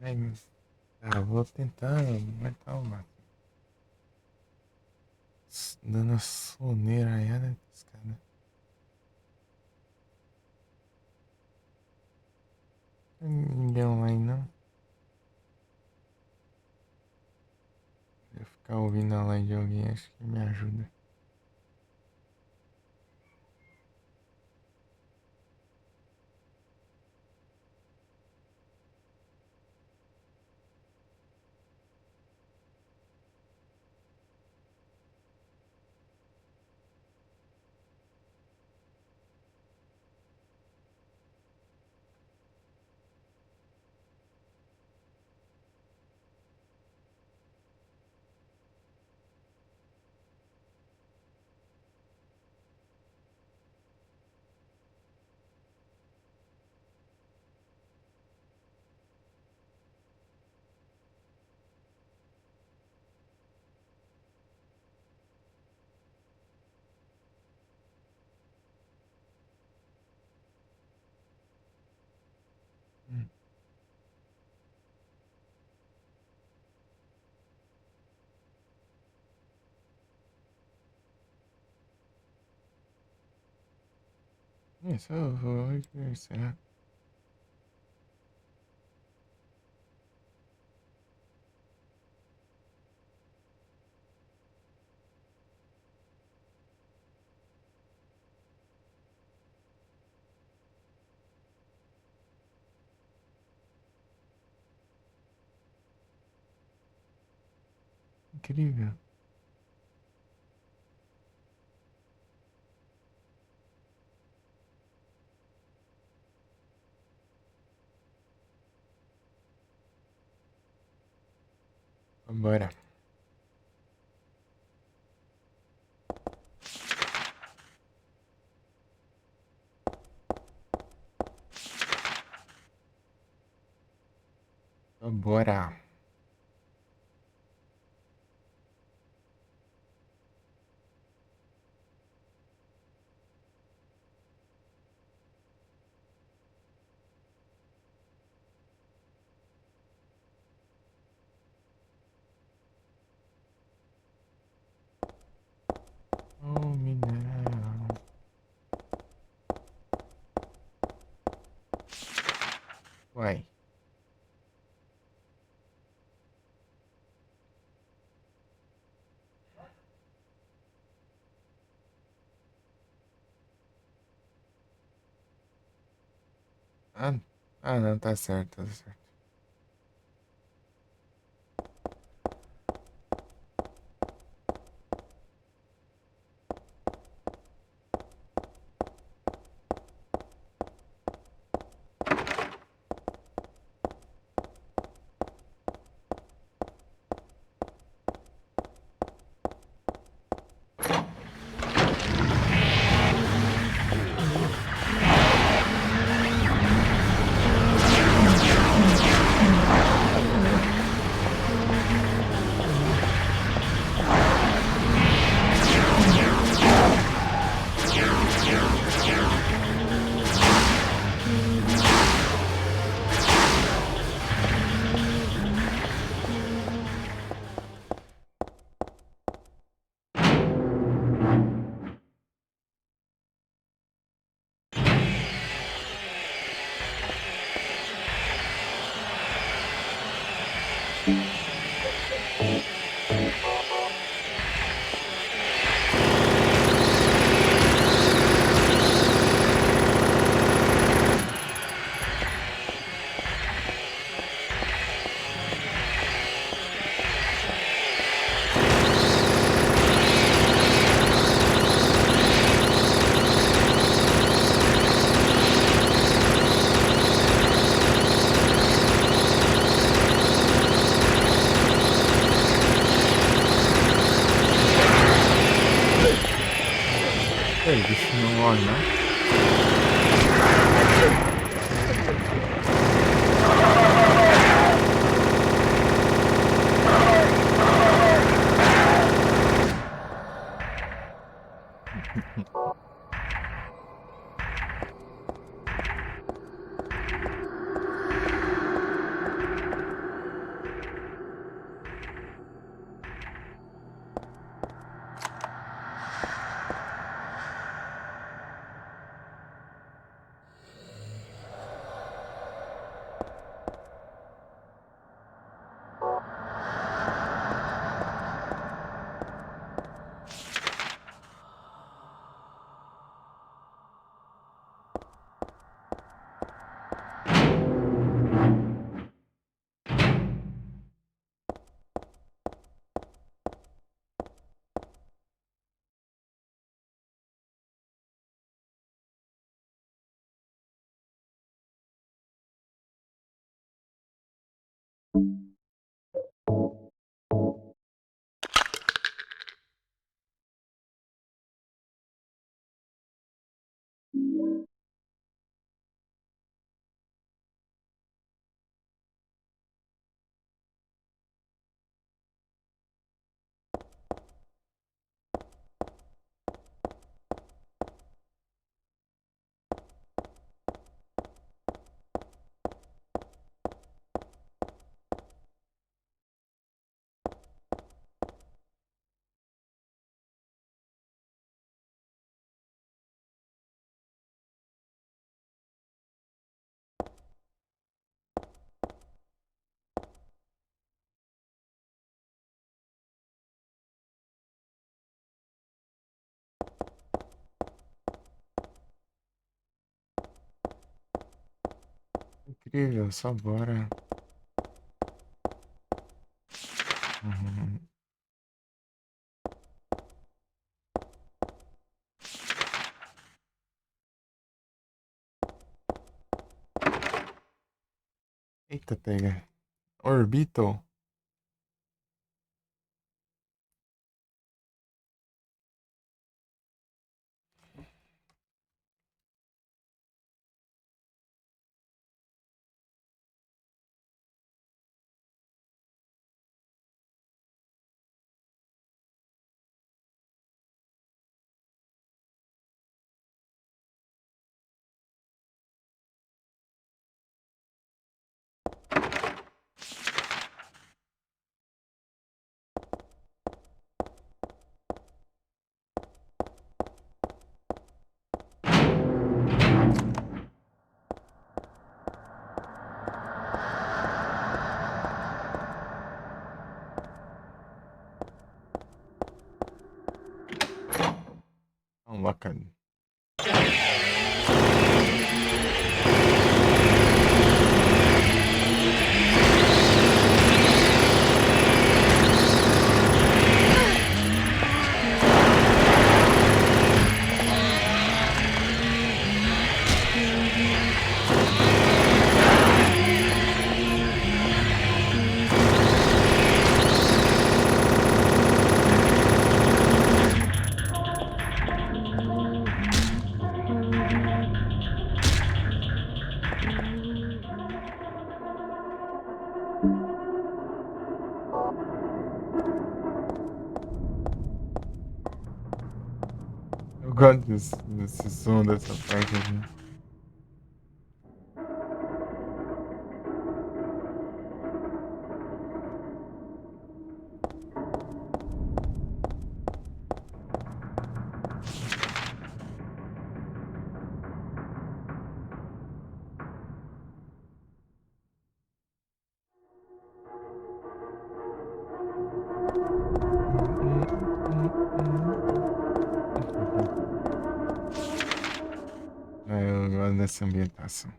[SPEAKER 1] Ai, vou tentar aguentar o máximo. Dando a soneira aí na escada. Não tem ninguém online não. Eu ficar ouvindo a live de alguém acho que me ajuda. Hum. Isso eu vou encerrar. Incrível. Bora. Bora. Oh, mineral. Uai. Não, tá certo, tá certo. Ei, bicho não morre, não? Incrível, só bora. Uhum. Eita, pega. Orbital. Unlocked. Eu gosto desse som dessa parte aqui. É, eu gosto dessa ambientação.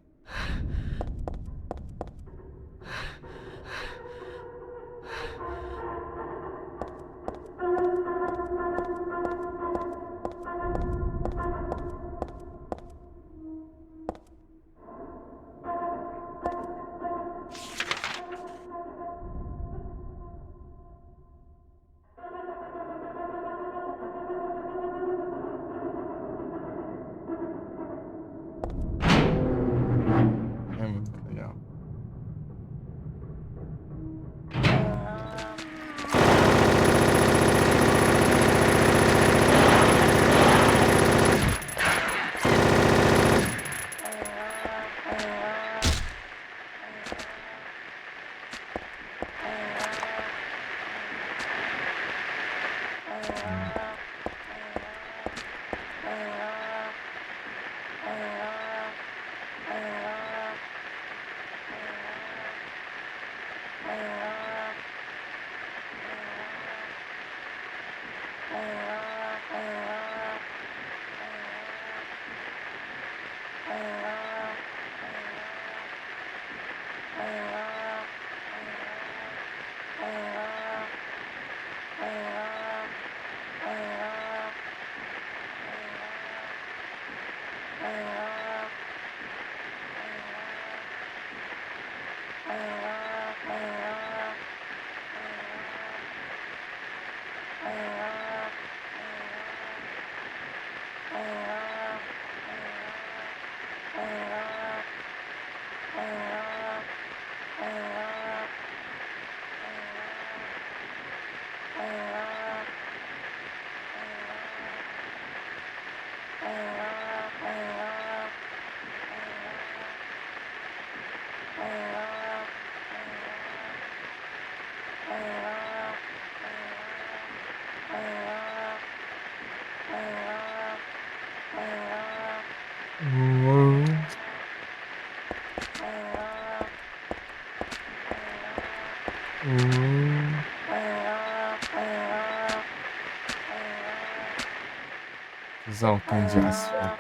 [SPEAKER 1] Usar um cano de açúcar.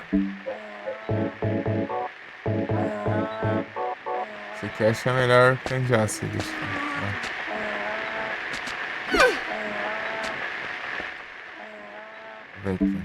[SPEAKER 1] Esse aqui eu acho melhor cano de açúcar. Vai aqui.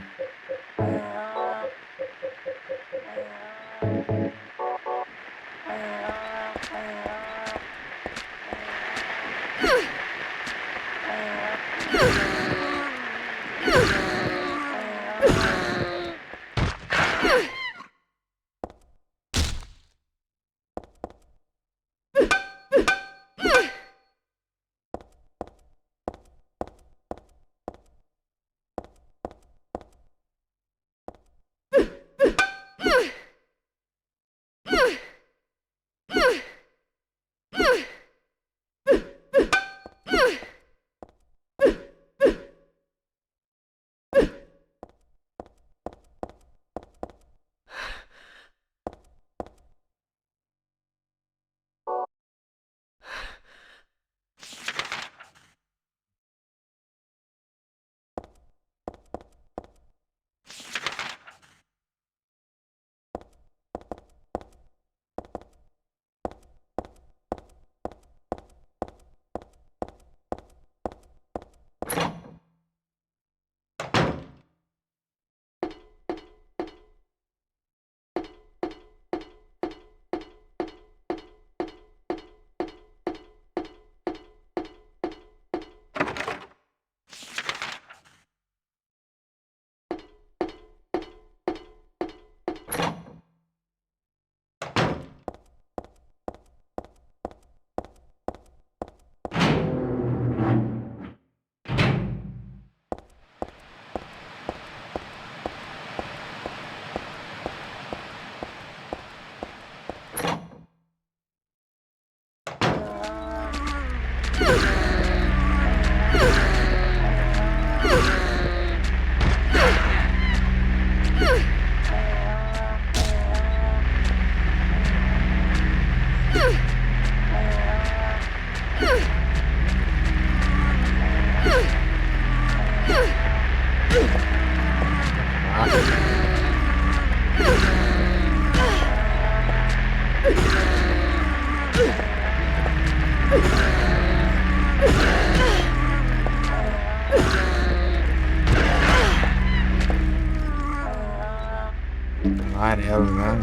[SPEAKER 1] Amarelo, né?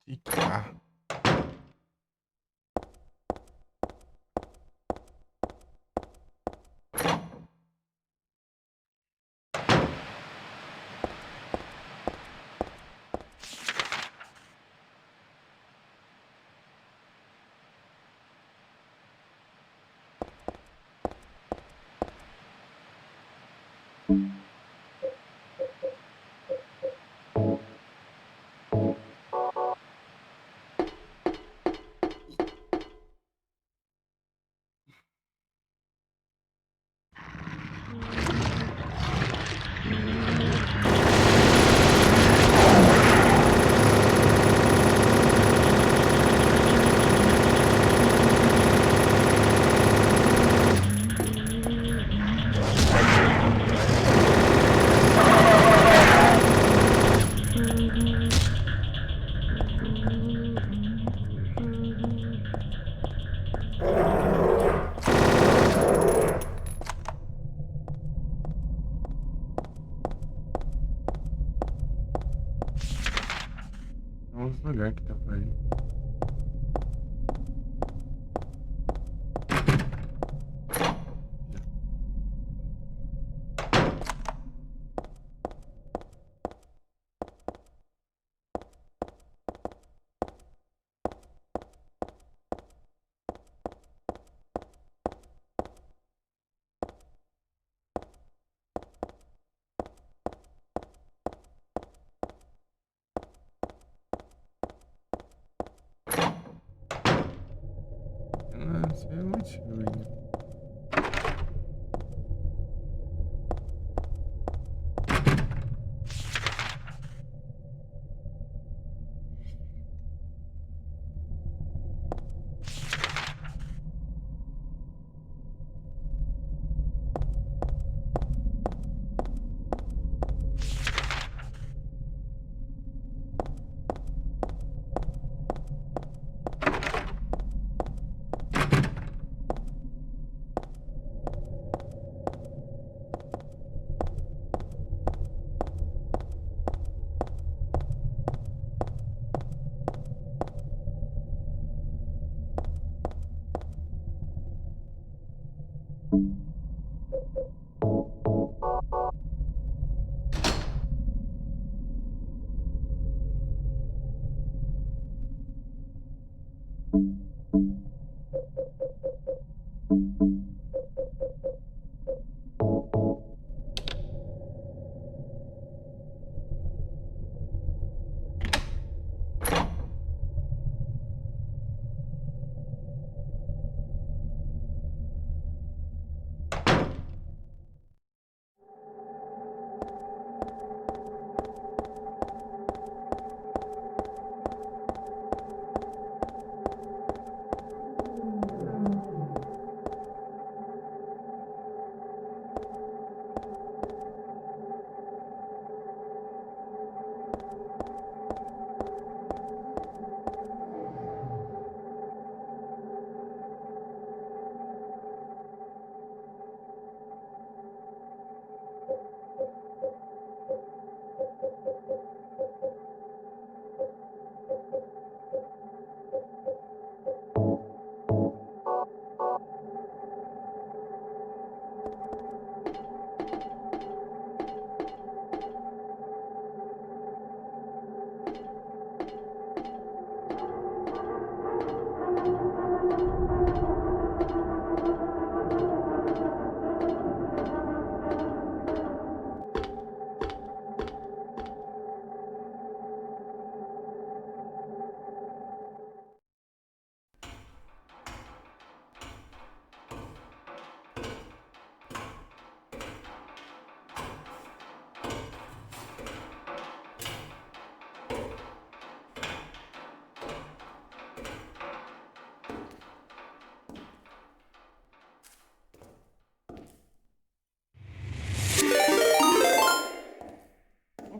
[SPEAKER 1] Ficar. Vamos olhar que tá pra aí. Isso é muito ruim.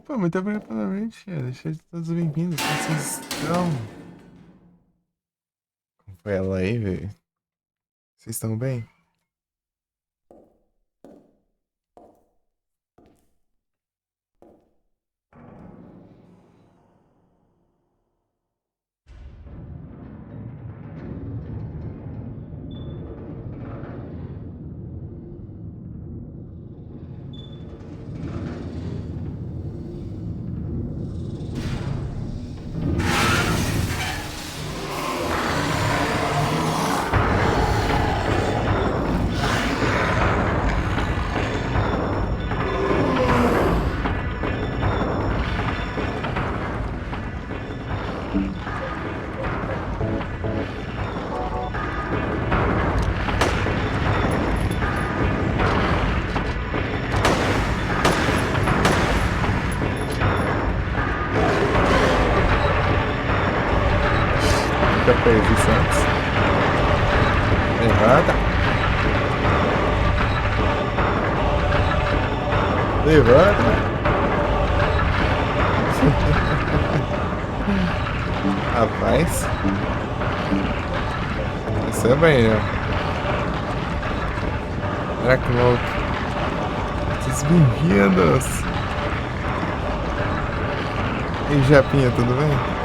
[SPEAKER 1] Opa, muito obrigado pela noite. Deixa de todos bem-vindos. Como vocês estão? Como foi ela aí, velho? Vocês estão bem? Levanta. Levanta. Rapaz. Isso é bem, né? Draco louco. Vocês bem-vindos. E aí, Japinha, tudo bem?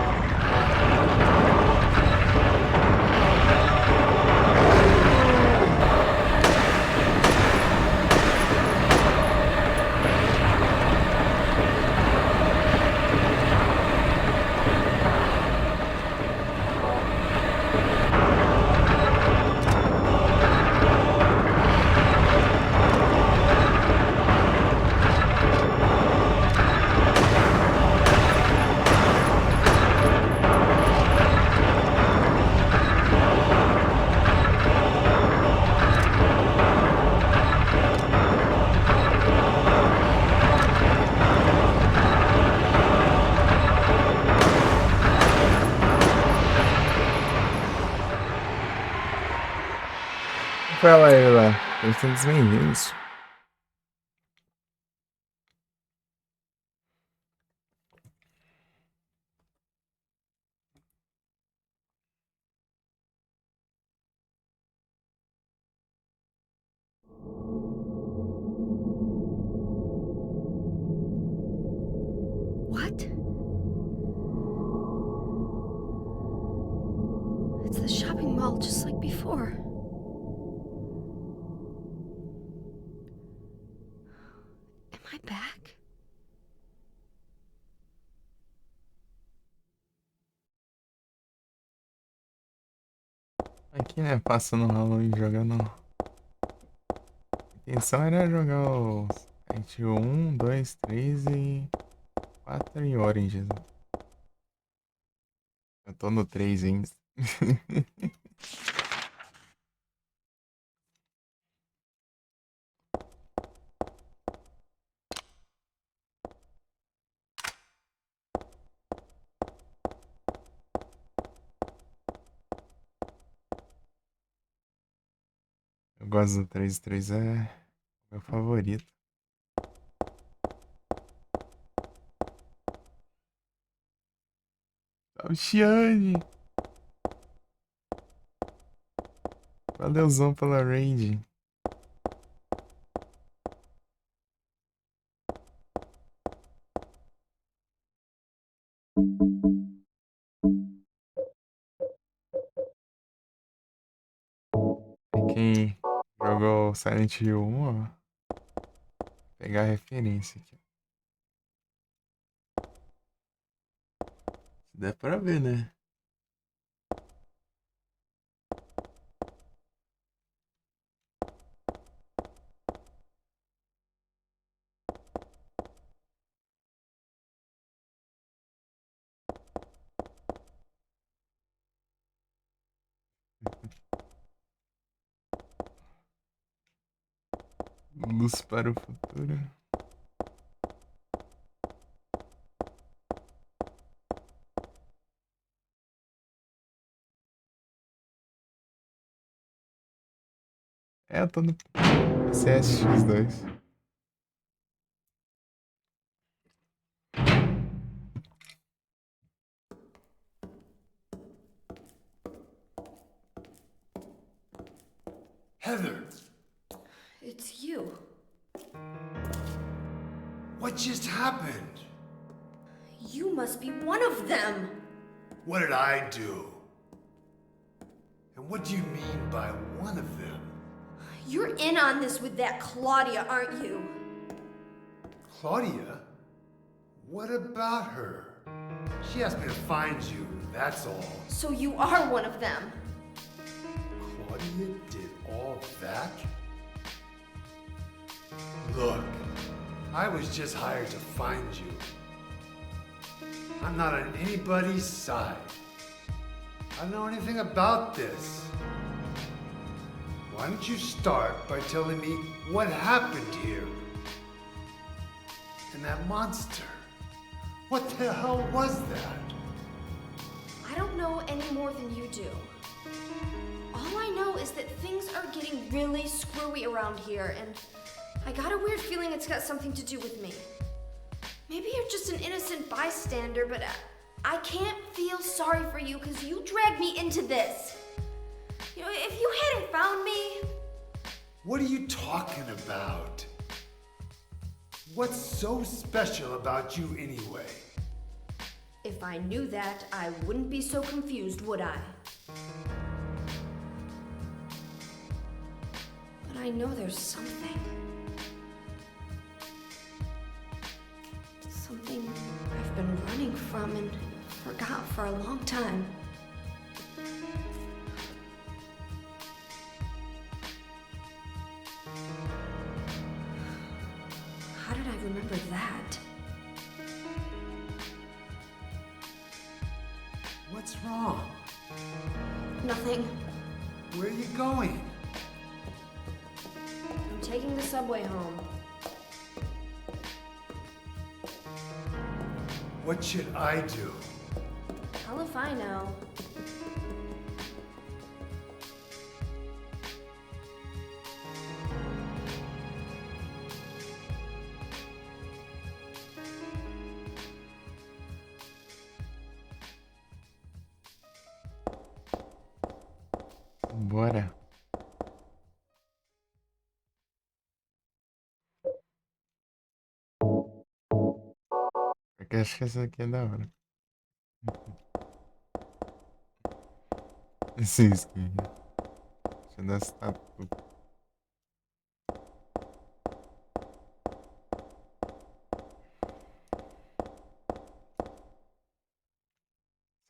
[SPEAKER 1] Fala aí lá. Eles estão bem-vindos.
[SPEAKER 2] What? It's the shopping mall just like before. Am I back?
[SPEAKER 1] Aqui, né? Passando Halloween jogando. A intenção era jogar os. A gente 1, 2, 3 e 4 em Oranges. Eu tô no 3 ainda. Eu gosto do 3, 3 é meu favorito. Salve, Xiane! Valeuzão pela raid. E quem jogou Silent Hill 1, ó. Pegar a referência aqui. Se der pra ver, né? Luz para o futuro. É, eu tô no CSX2.
[SPEAKER 3] Heather,
[SPEAKER 2] It's you.
[SPEAKER 3] what just happened?
[SPEAKER 2] You must be one of them.
[SPEAKER 3] What did I do? And what do you mean by one of them?
[SPEAKER 2] You're in on this with that Claudia, aren't you?
[SPEAKER 3] Claudia? What about her? She asked me to find you, that's all.
[SPEAKER 2] So you are one of them.
[SPEAKER 3] Claudia did all that? Look, I was just hired to find you. I'm not on anybody's side. I don't know anything about this. Why don't you start by telling me what happened here? And that monster. What the hell was that?
[SPEAKER 2] I don't know any more than you do. All I know is that things really screwy around here, and I got a weird feeling it's got something to do with me. Maybe you're just an innocent bystander, but I can't feel sorry for you because you dragged me into this. You know, if you hadn't found me...
[SPEAKER 3] What are you talking about? What's so special about you anyway?
[SPEAKER 2] If I knew that, I wouldn't be so confused, would I? But I know there's something. Something I've been running from and forgot for a long time. How did I remember that?
[SPEAKER 3] What's wrong?
[SPEAKER 2] Nothing.
[SPEAKER 3] Where are you going?
[SPEAKER 2] I'm taking the subway home.
[SPEAKER 3] What should I do?
[SPEAKER 2] Hell if I know.
[SPEAKER 1] Bora. Porque acho que essa aqui é da hora. Esse skin. Deixa eu dar essa tatu.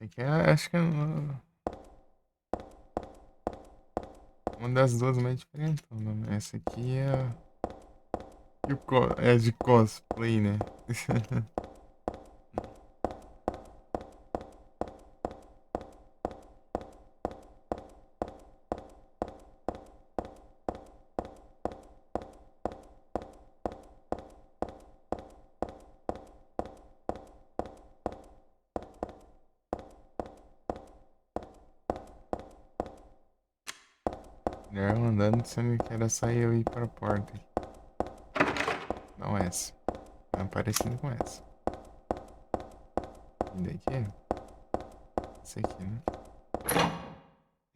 [SPEAKER 1] Esse aqui acho que é uma das duas mais diferentes. Né? Essa aqui é. É de cosplay, né? Mulher andando, sendo que era só eu ir pra porta. Não essa. É parecido com essa. E daqui? Esse aqui, né?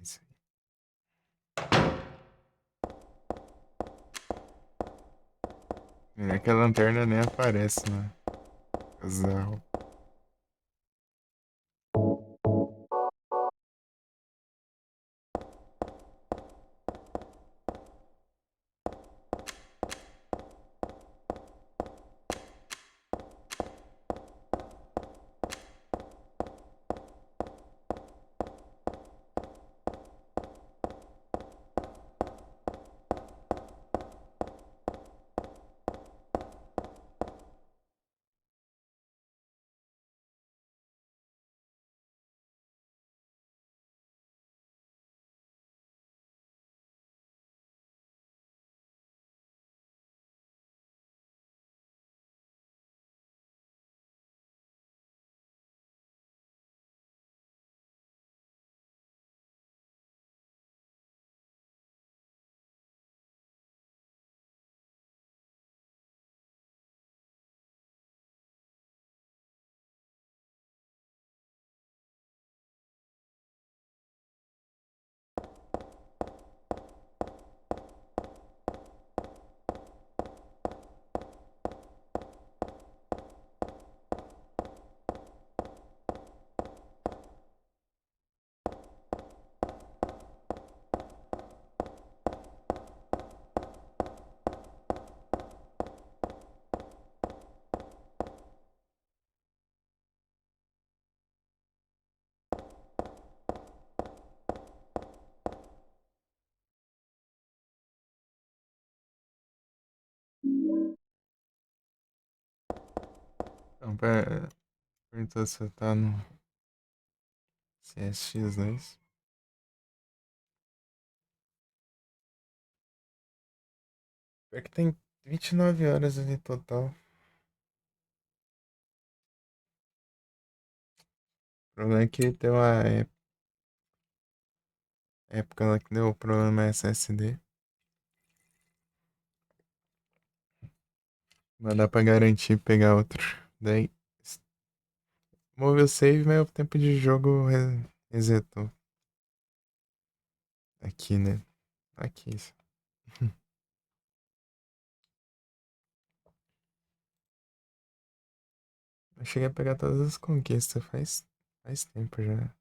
[SPEAKER 1] Esse aí. É que a lanterna nem aparece, né? Bizarro. Então, perguntou se você tá no CSX, não é isso? Pior que tem 29 horas ali total. O problema é que tem uma época lá que deu problema SSD. Mas dá pra garantir pegar outro. Daí. Moveu save, mas o tempo de jogo resetou. Aqui, né? Aqui. Isso. Eu cheguei a pegar todas as conquistas faz tempo já.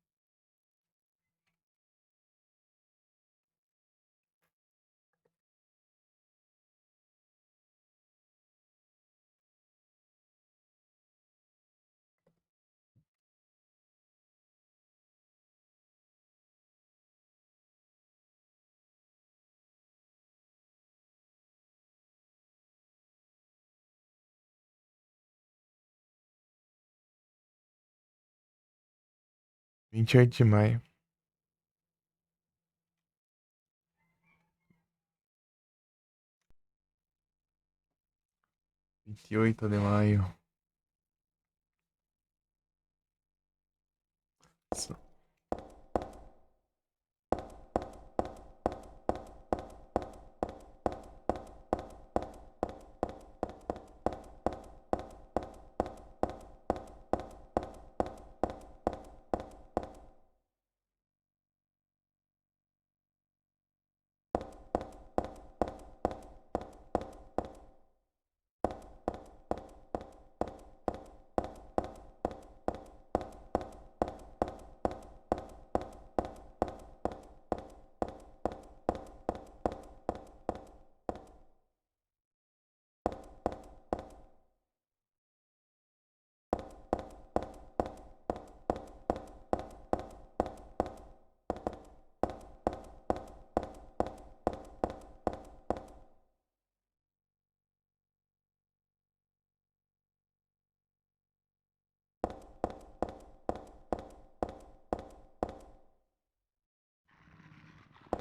[SPEAKER 1] Vinte e oito de maio. 28 de maio.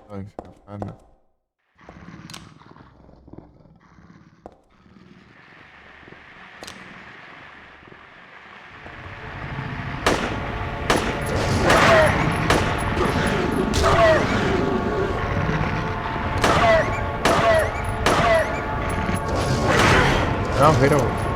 [SPEAKER 1] Ai, safado. Não, vira o.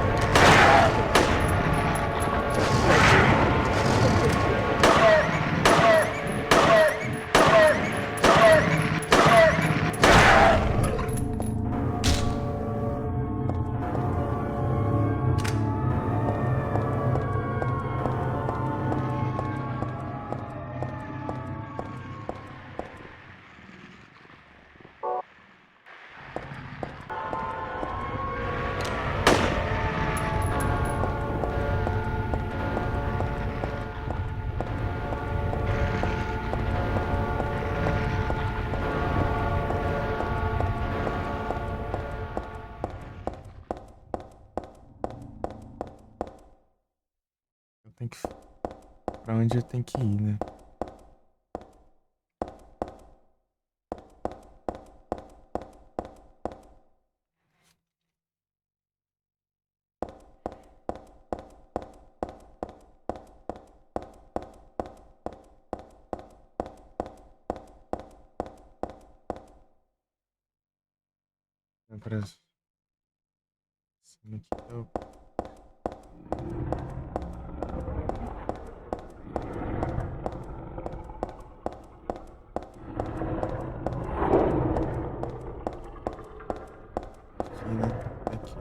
[SPEAKER 1] Eu tenho que. Pra onde eu tenho que ir, né? É pra cima aqui tá o. Aqui, né? Aqui.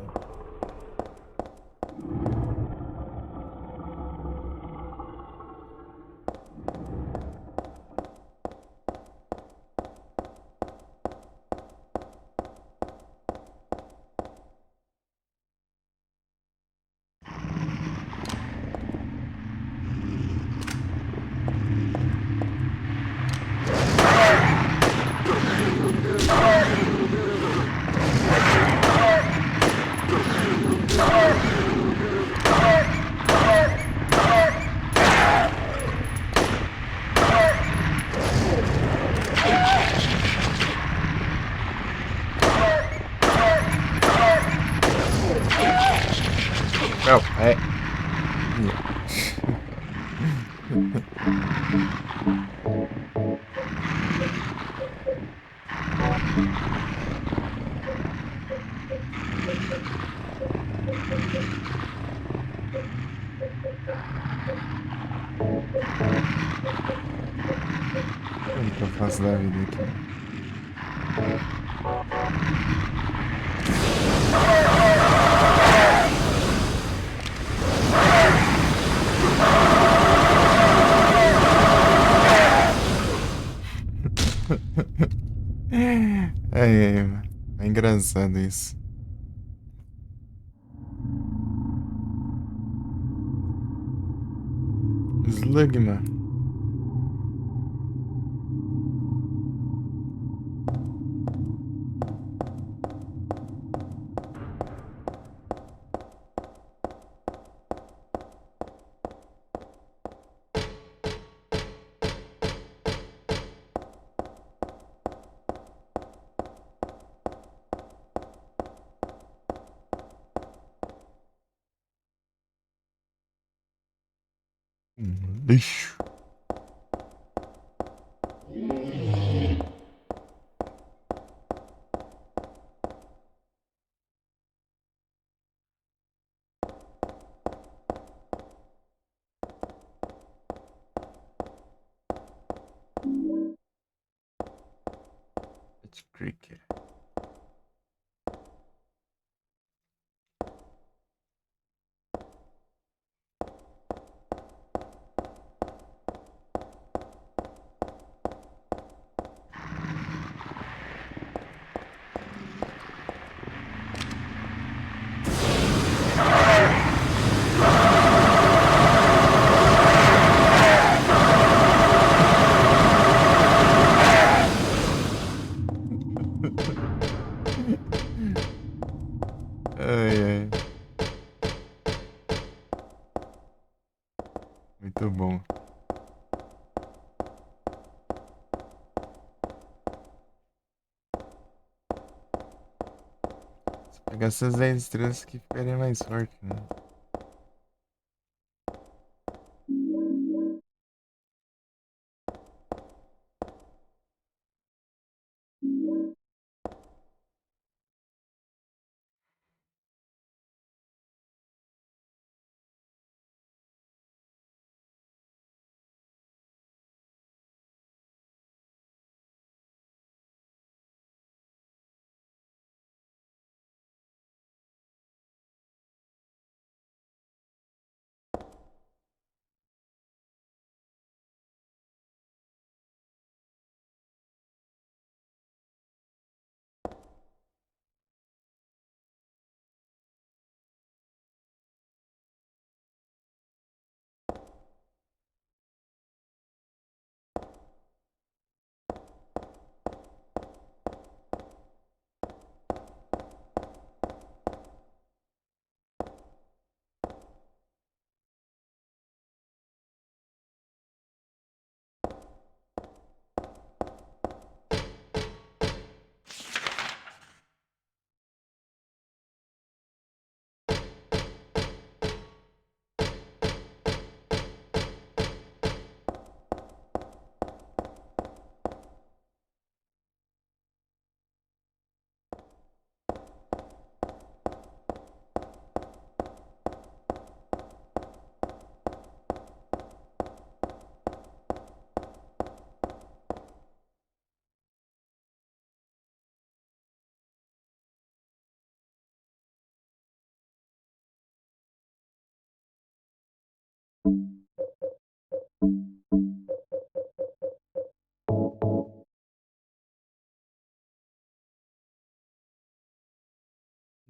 [SPEAKER 1] Não, é. Como que eu faço da vida aqui? É engraçado isso. Slugma. Lixo. It's cricket. Ai, ai. Muito bom. Se pegar essas 10 estrelas que ficaria mais forte, né?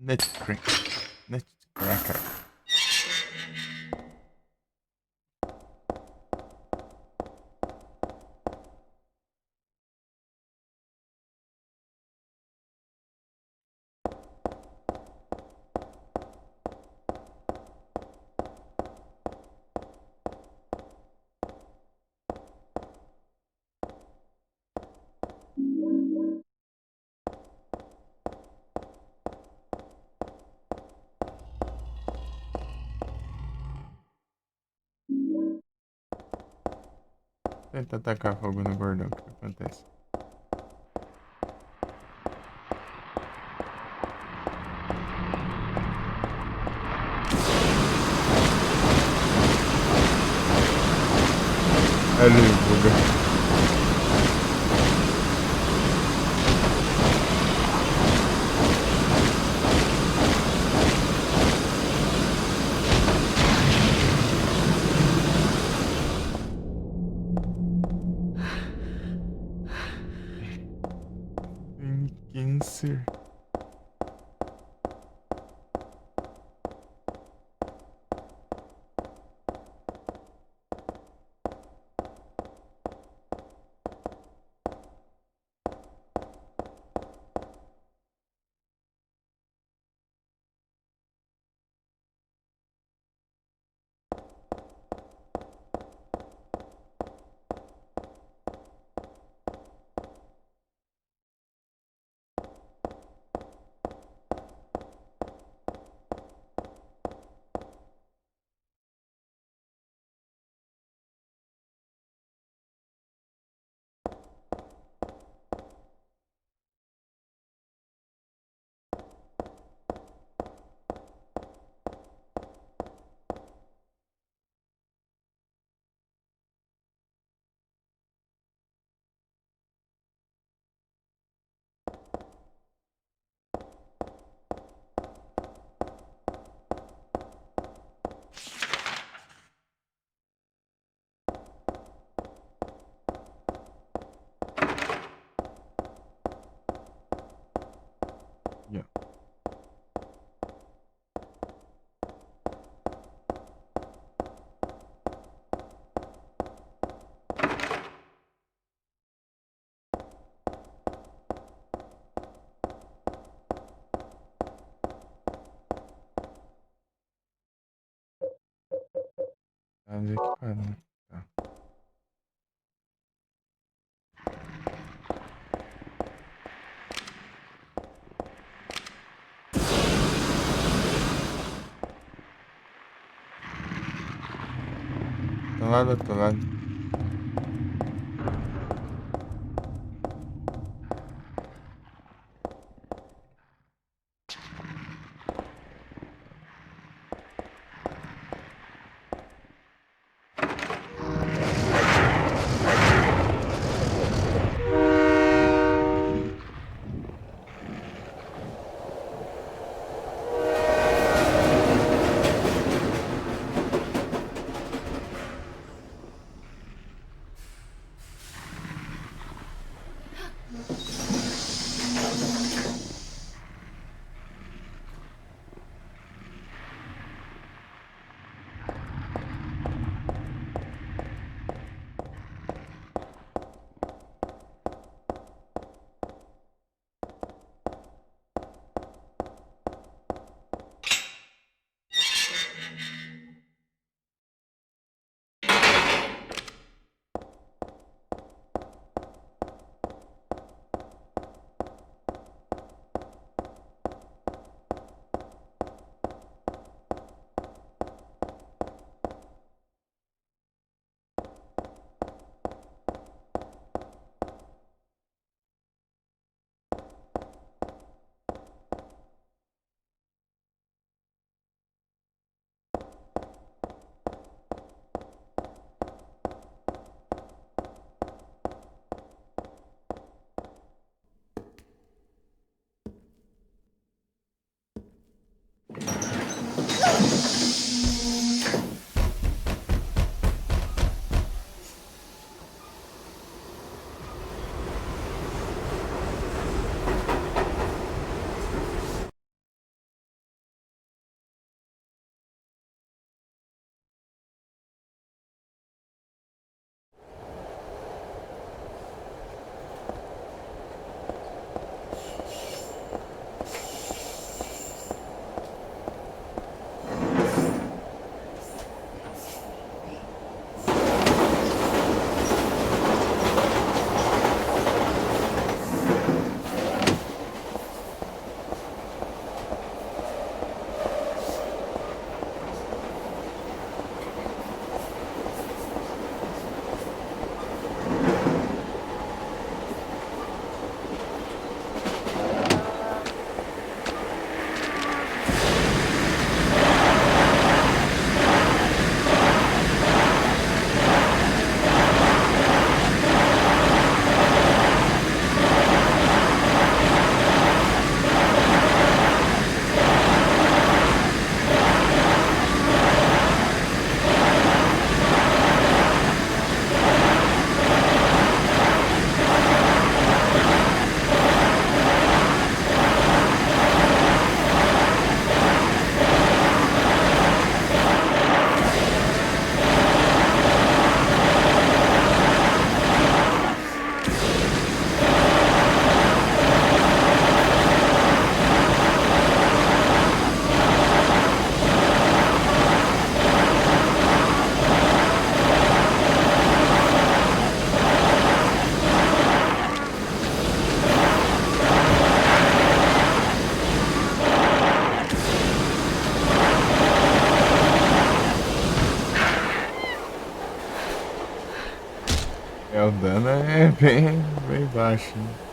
[SPEAKER 1] Nutcracker. Tenta atacar fogo no gordão, o que acontece? Ali, buga. Tem câncer. Yeah. Tá onde é que parou? Tá. Tá lá do outro lado. o dano é bem baixo. Hein?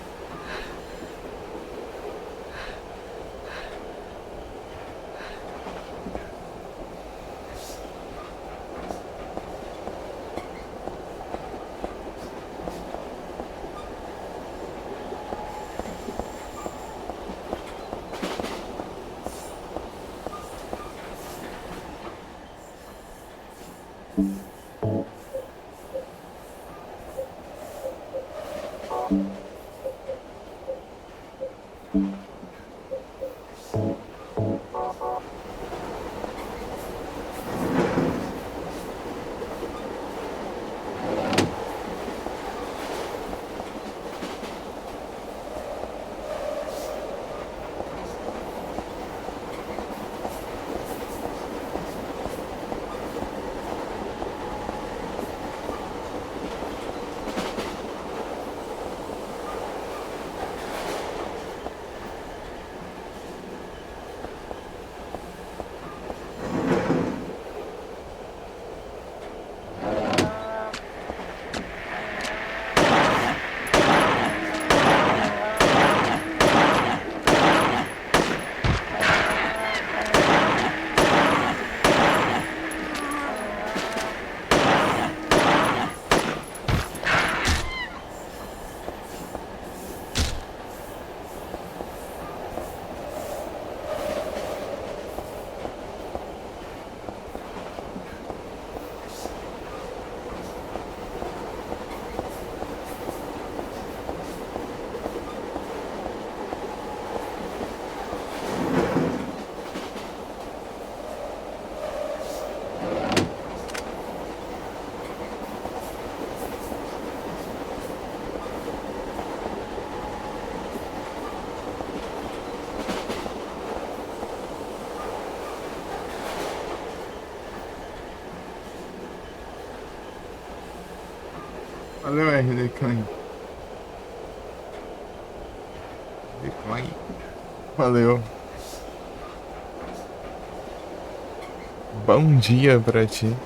[SPEAKER 1] Valeu, RD Clan. Decline. Valeu. Bom dia pra ti.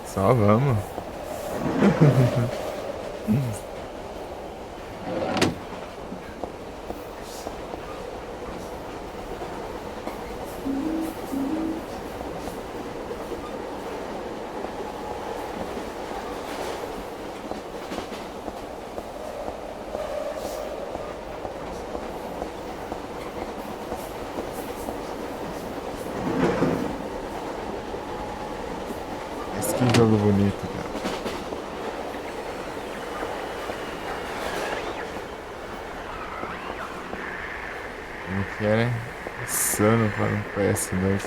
[SPEAKER 1] Só vamos. Mas que jogo bonito, cara. Como que era? Insano para um PS2.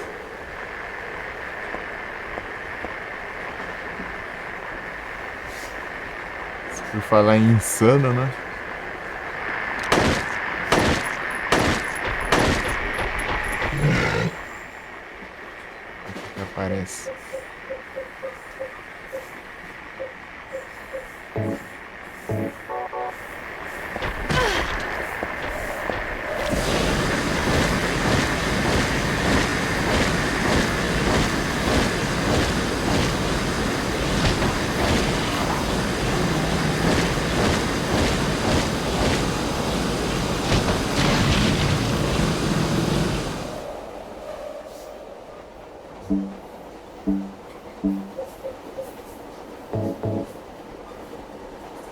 [SPEAKER 1] Por falar em insano, né? O que aparece?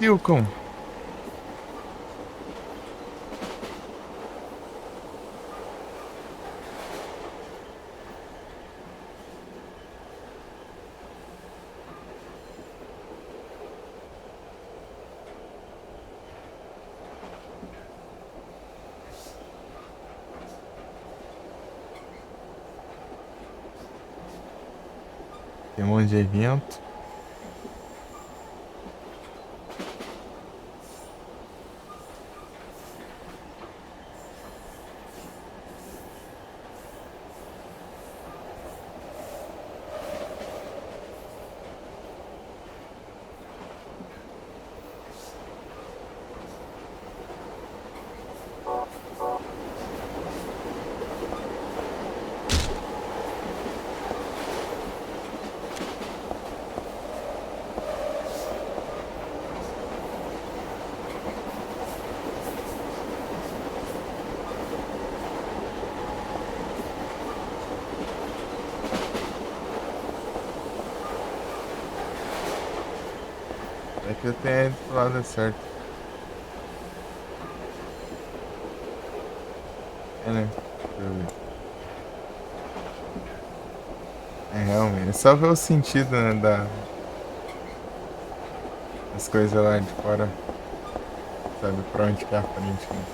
[SPEAKER 1] Silcon. Tem um monte de evento. É que eu tenho ido pro lado certo. É, né? Deixa eu ver. É, realmente. É só ver o sentido, né, das coisas lá de fora. Sabe pra onde que é a frente, né?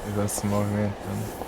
[SPEAKER 1] Eles vão se movimentando.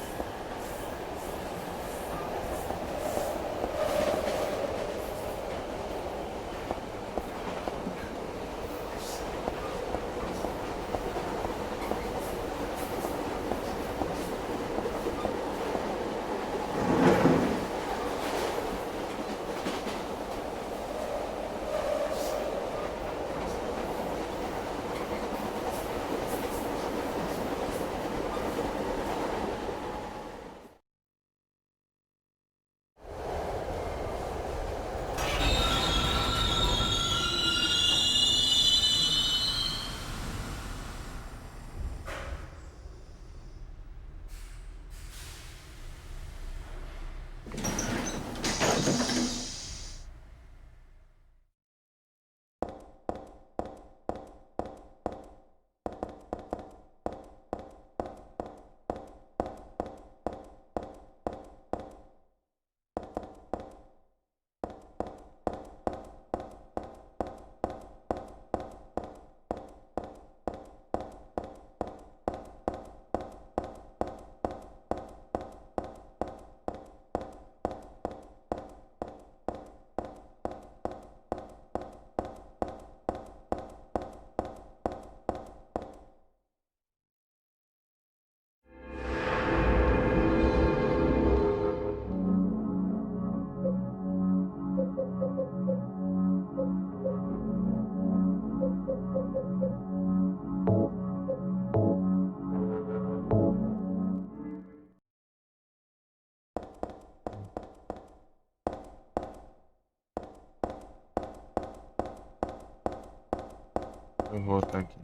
[SPEAKER 1] Eu vou voltar aqui.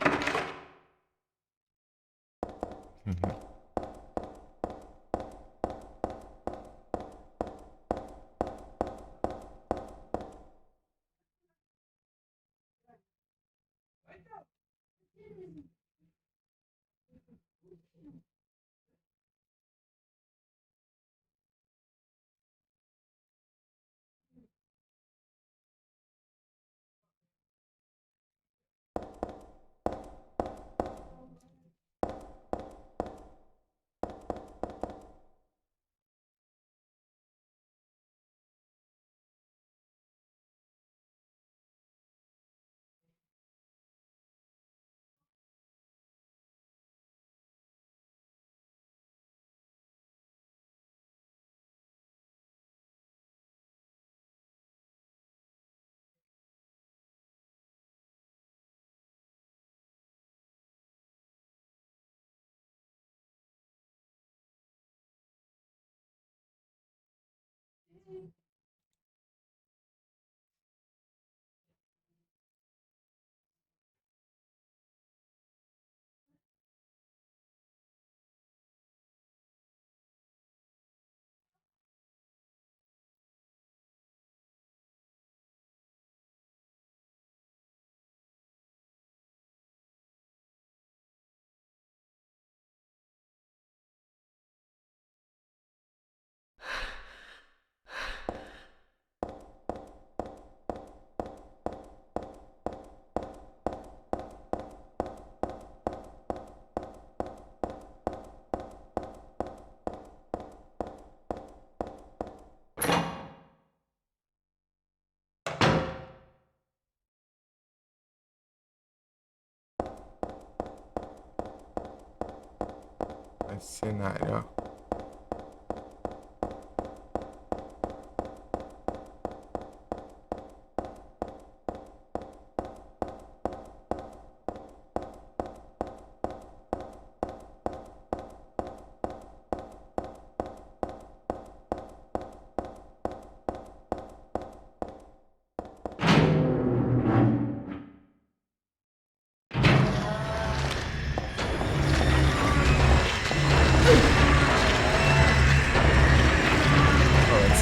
[SPEAKER 1] Esse cenário, ó.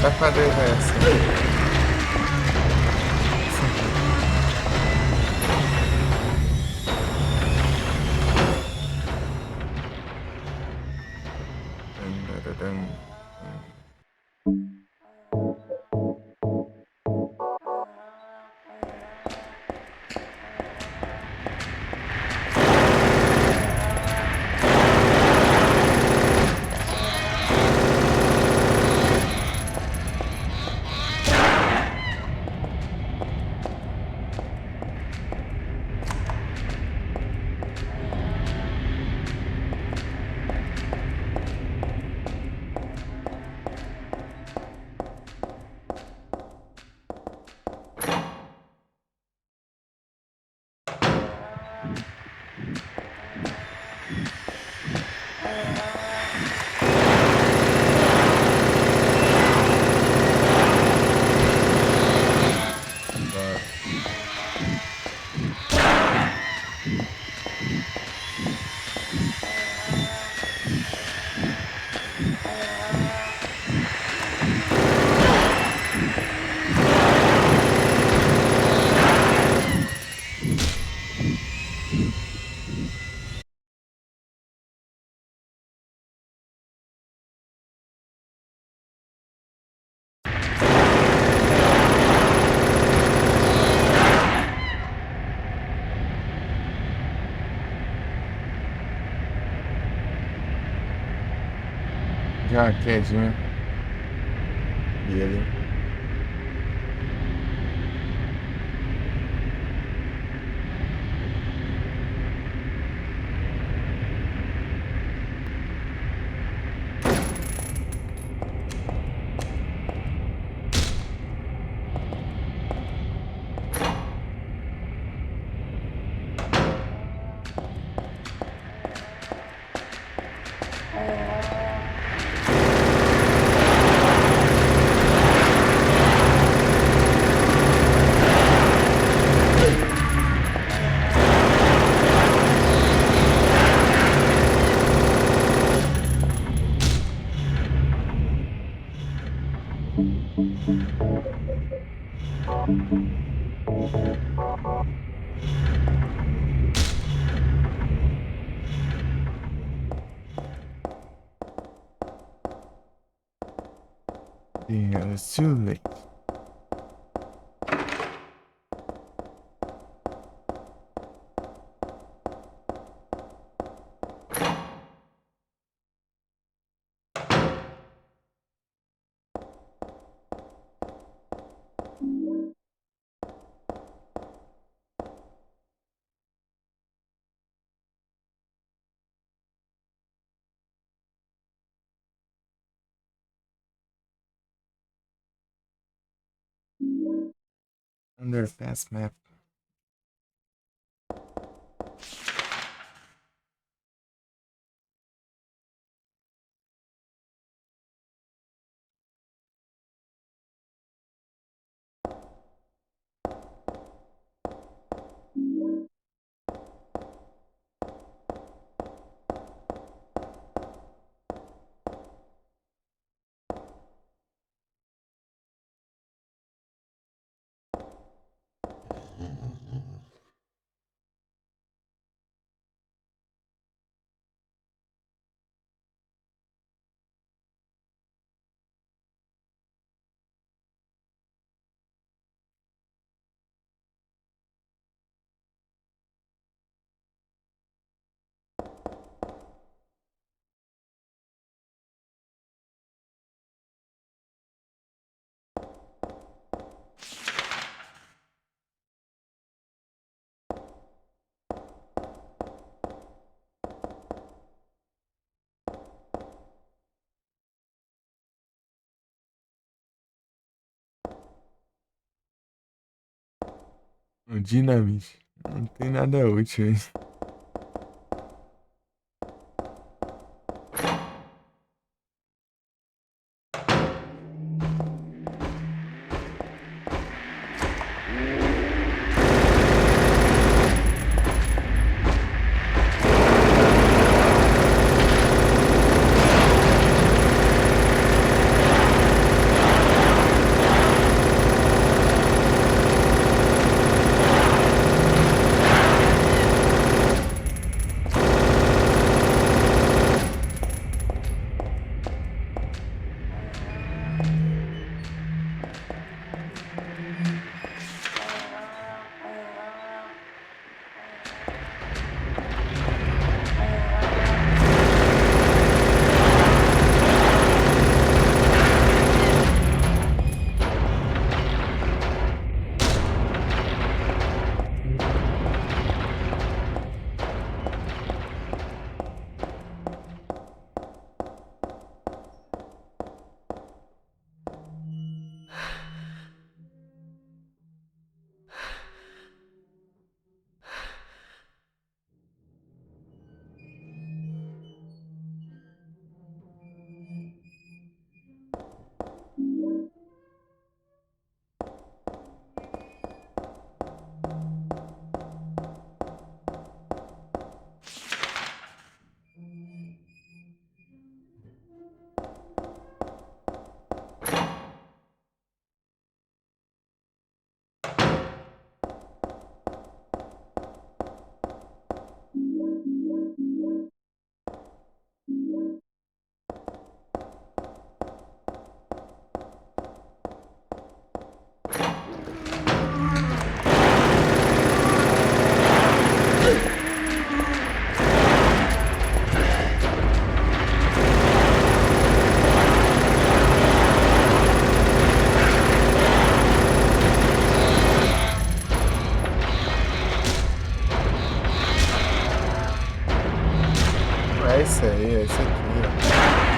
[SPEAKER 1] Safadeza é essa? Já uma quedinha. E ele. Yeah, it's too late. Underpass map. O dinamite. Não tem nada útil aí. É esse aí, é esse aqui, ó.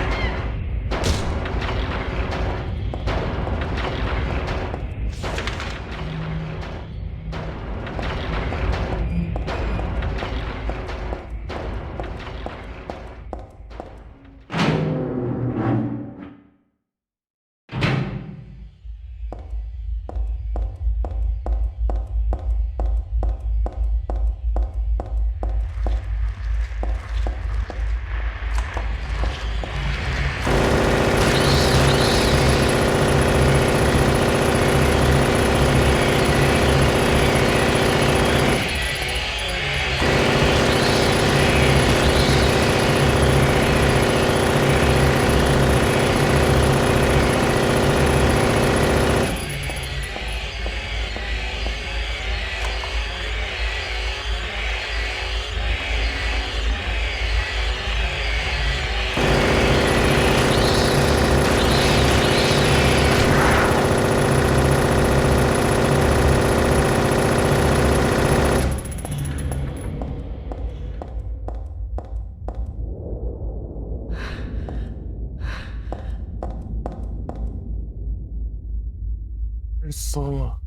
[SPEAKER 1] Ursula.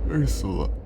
[SPEAKER 1] Ursula.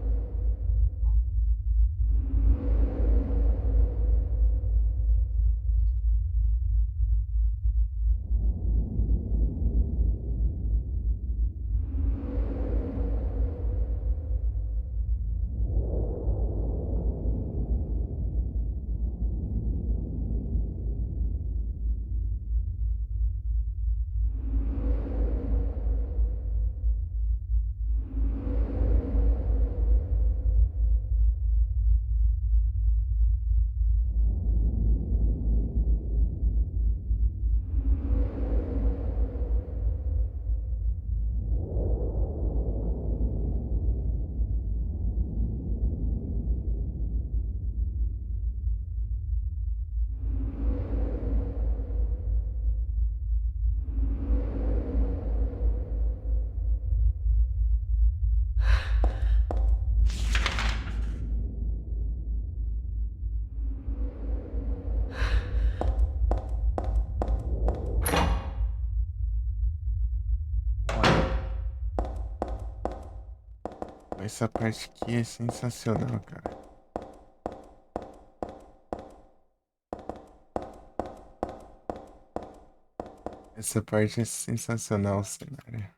[SPEAKER 1] Essa parte aqui é sensacional, cara. Essa parte é sensacional, cenário.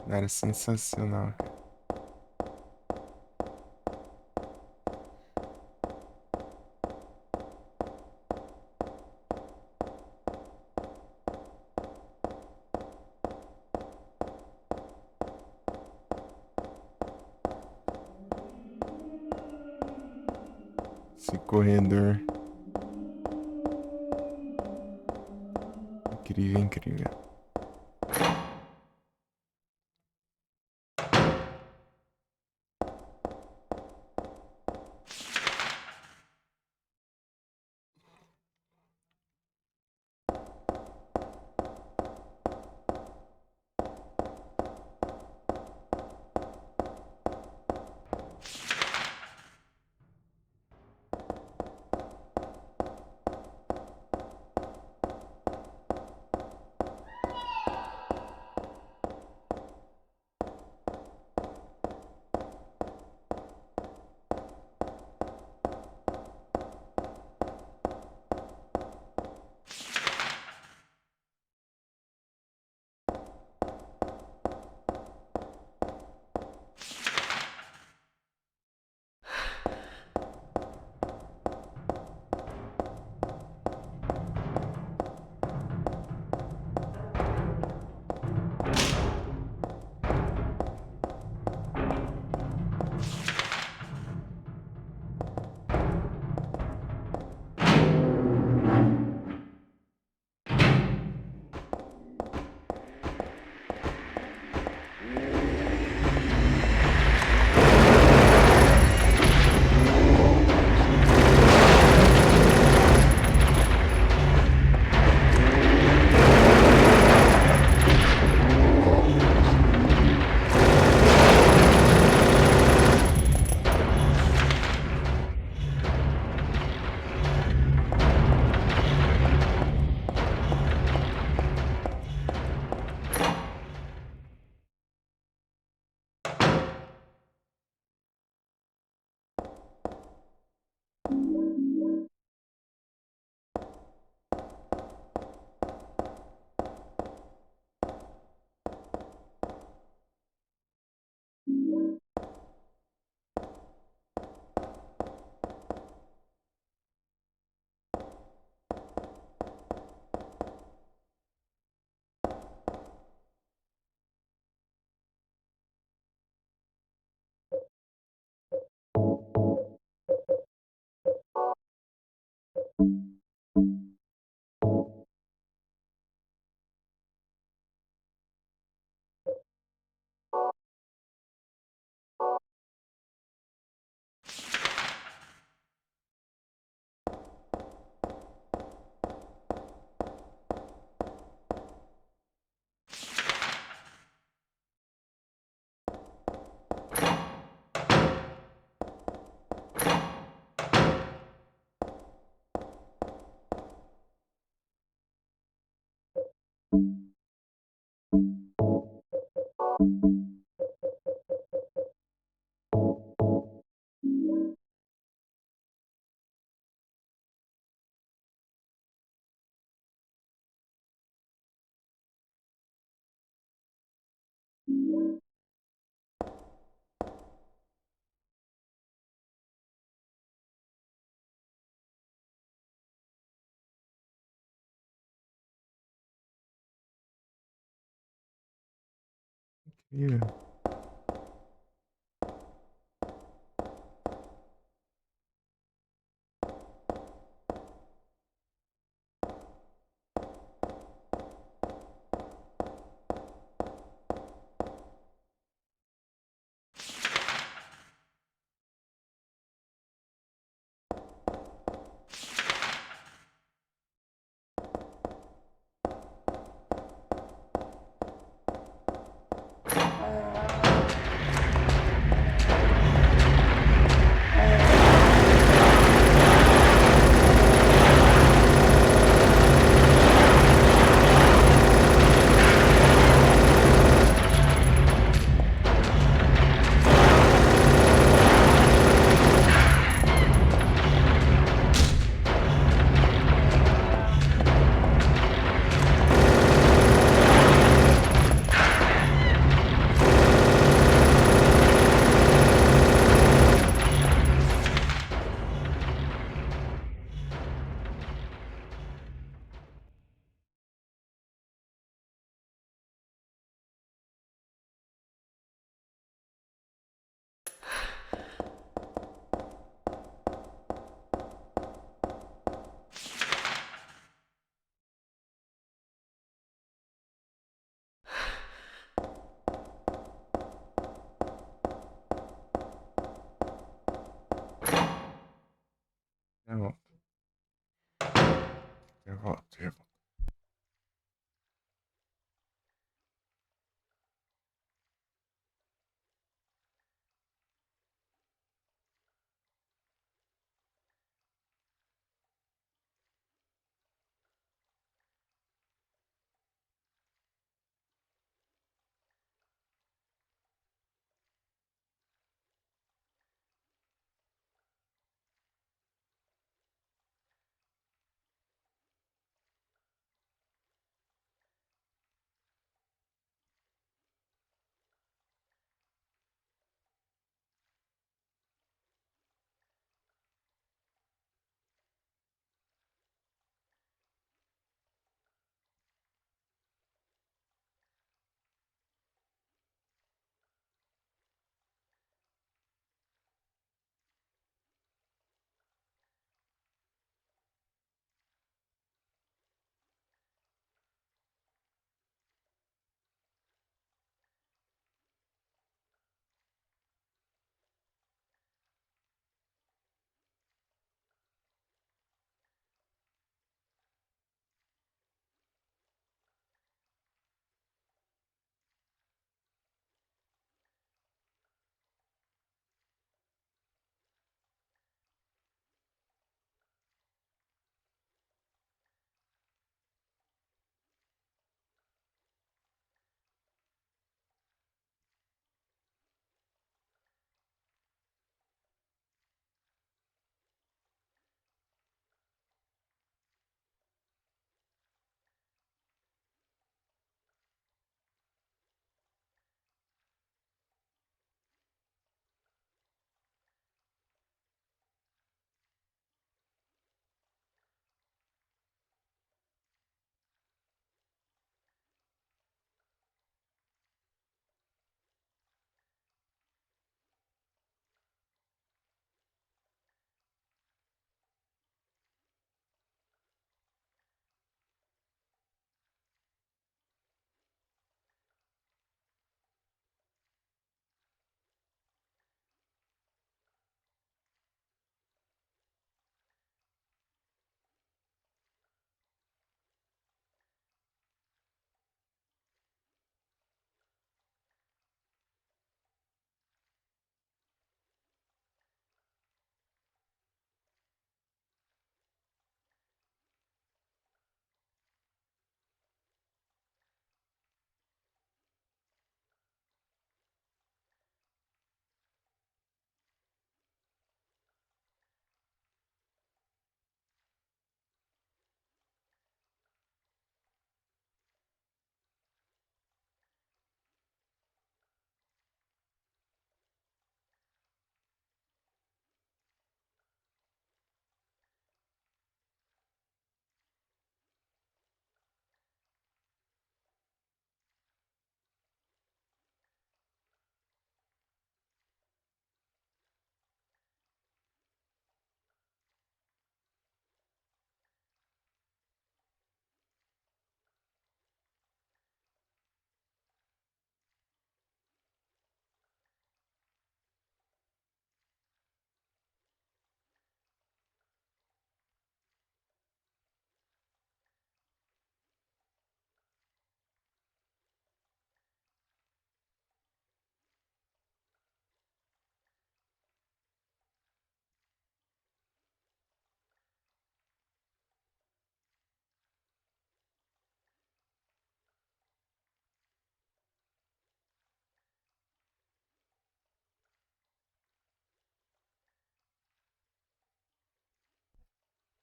[SPEAKER 1] Cenário sensacional, cara. Esse corredor. Incrível, incrível. Incrível. Já volto. Já volto, já volto.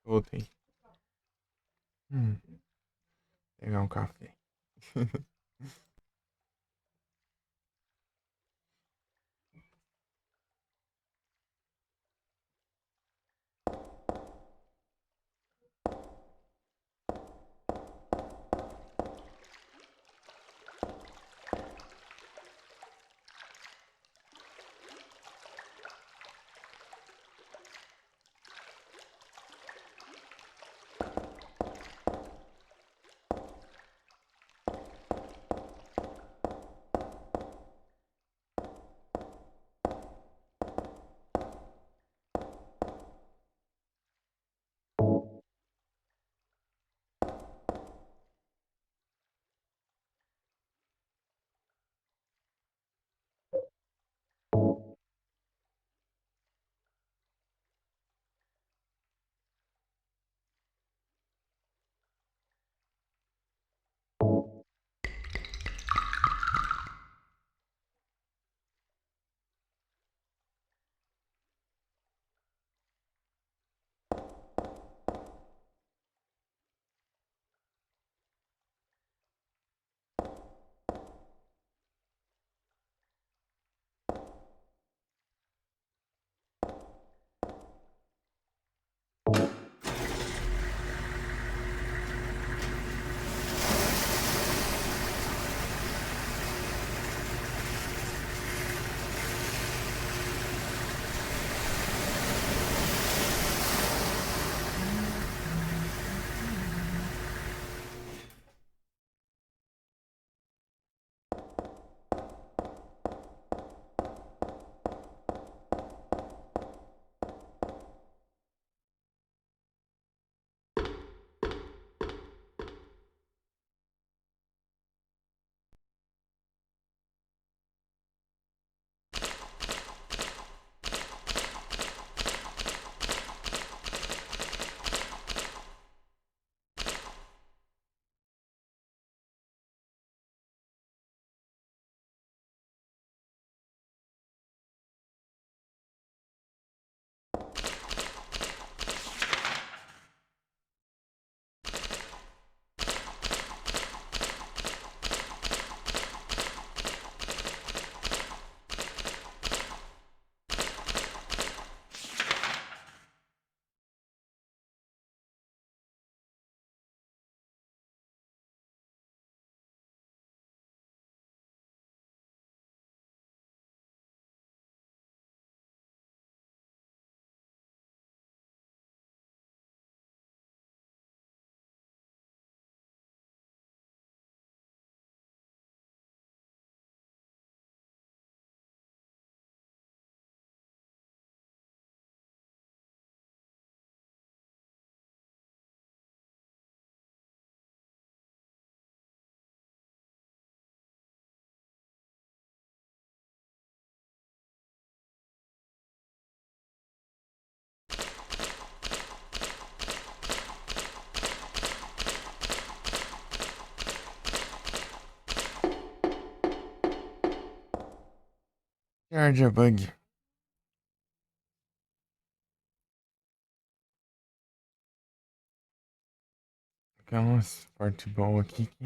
[SPEAKER 1] Voltei. Pegar um café. Charge bug. Tem umas partes boas aqui que.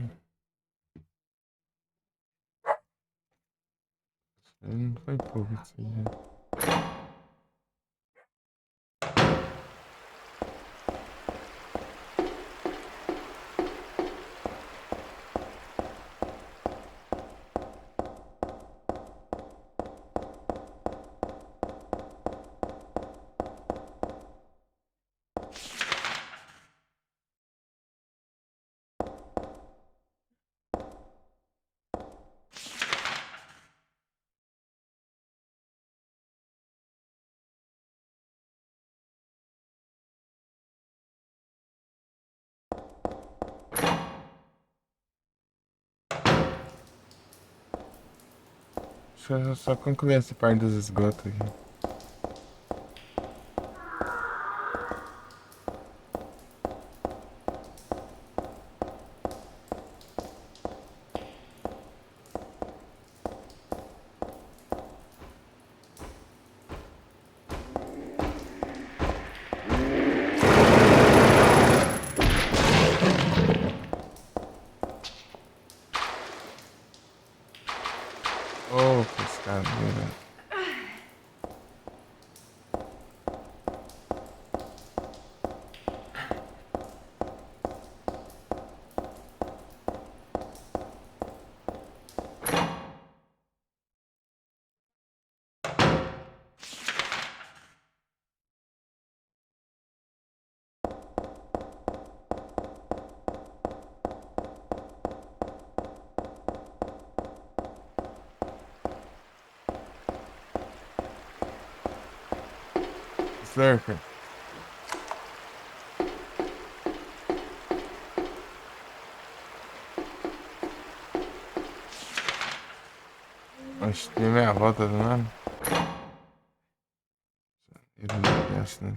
[SPEAKER 1] Não foi pouco isso aí, né? Deixa eu só concluir essa parte dos esgotos aqui. Lurker. Oxe, tem meia volta do nada. Ele não desce, né?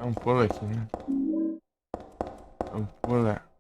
[SPEAKER 1] É um pulo aqui, né? É um pulo.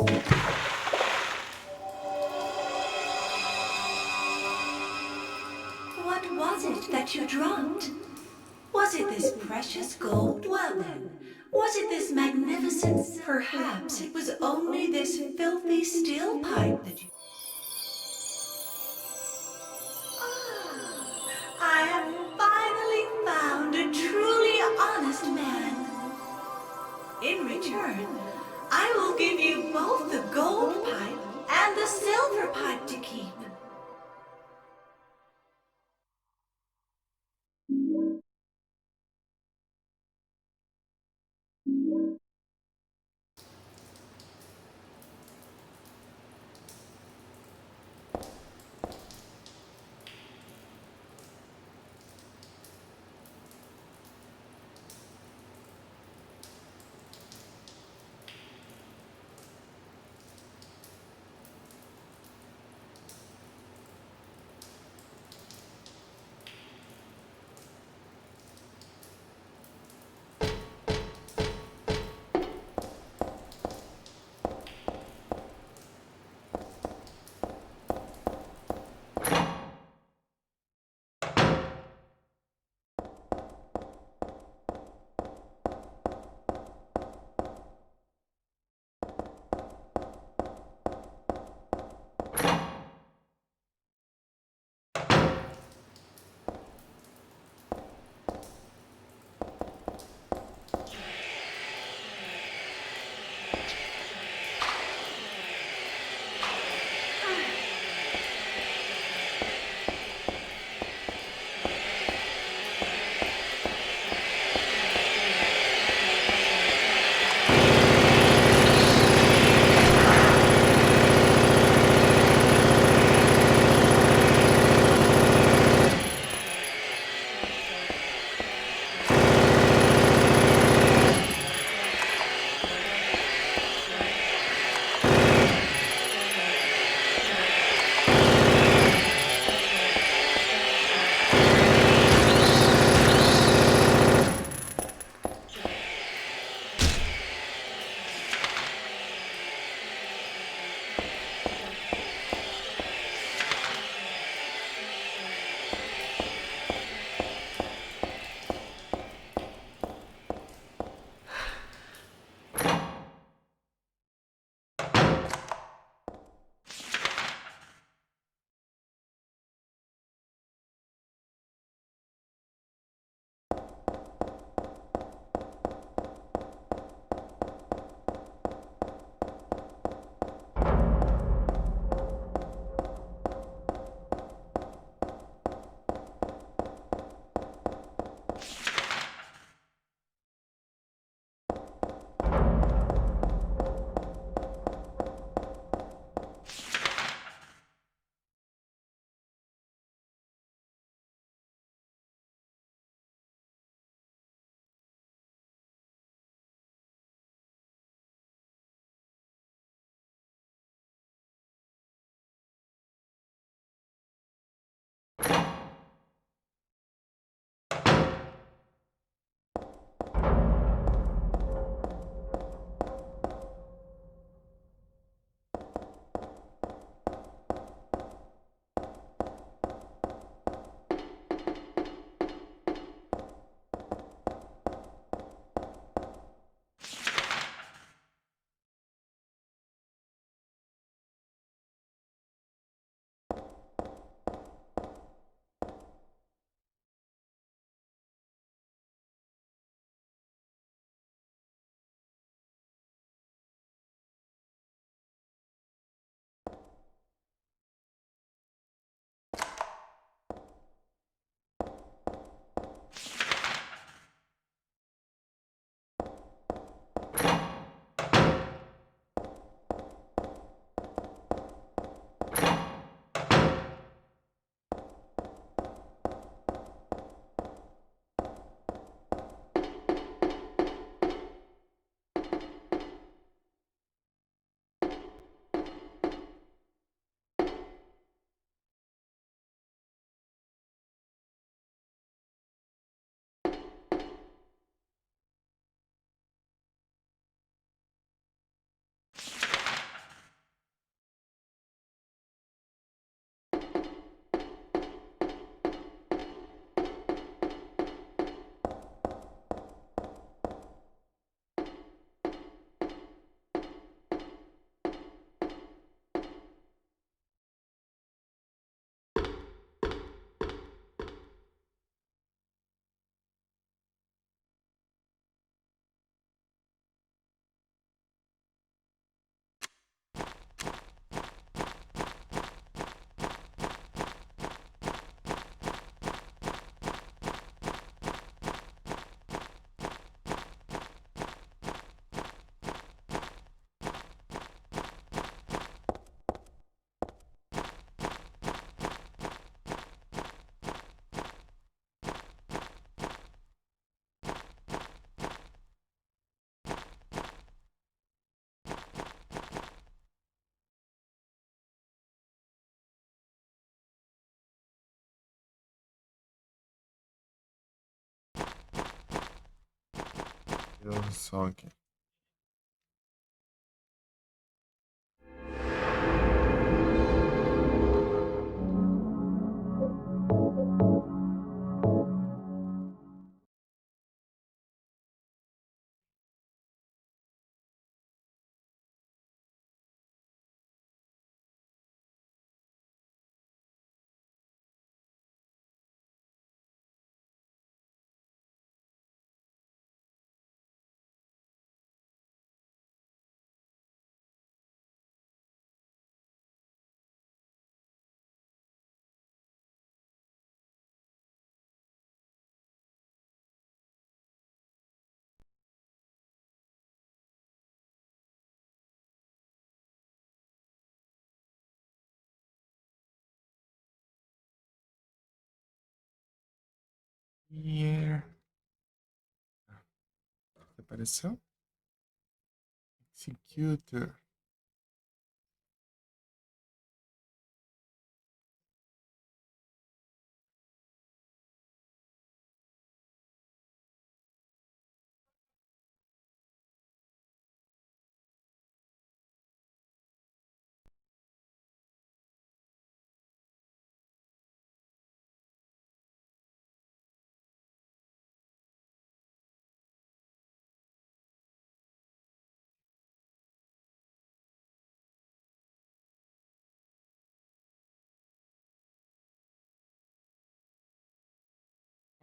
[SPEAKER 5] What was it that you dropped? Was it this precious gold? Well then, was it this magnificent? Perhaps it was only this filthy steel pipe that you... I have finally found a truly honest man. In return, I will give you both the gold pipe and the silver pipe to keep.
[SPEAKER 1] Deus do céu aqui. Yeah. Apareceu? Executor.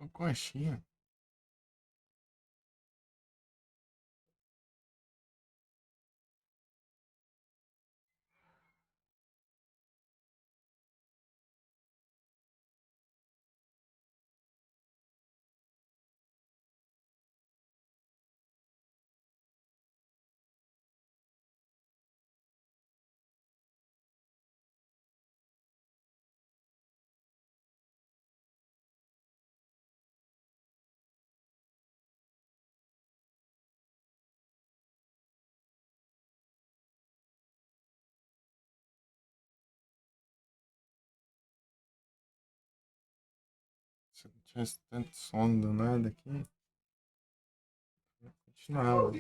[SPEAKER 1] Uma conchinha. Se eu não tivesse tanto sono do nada aqui, eu continuava.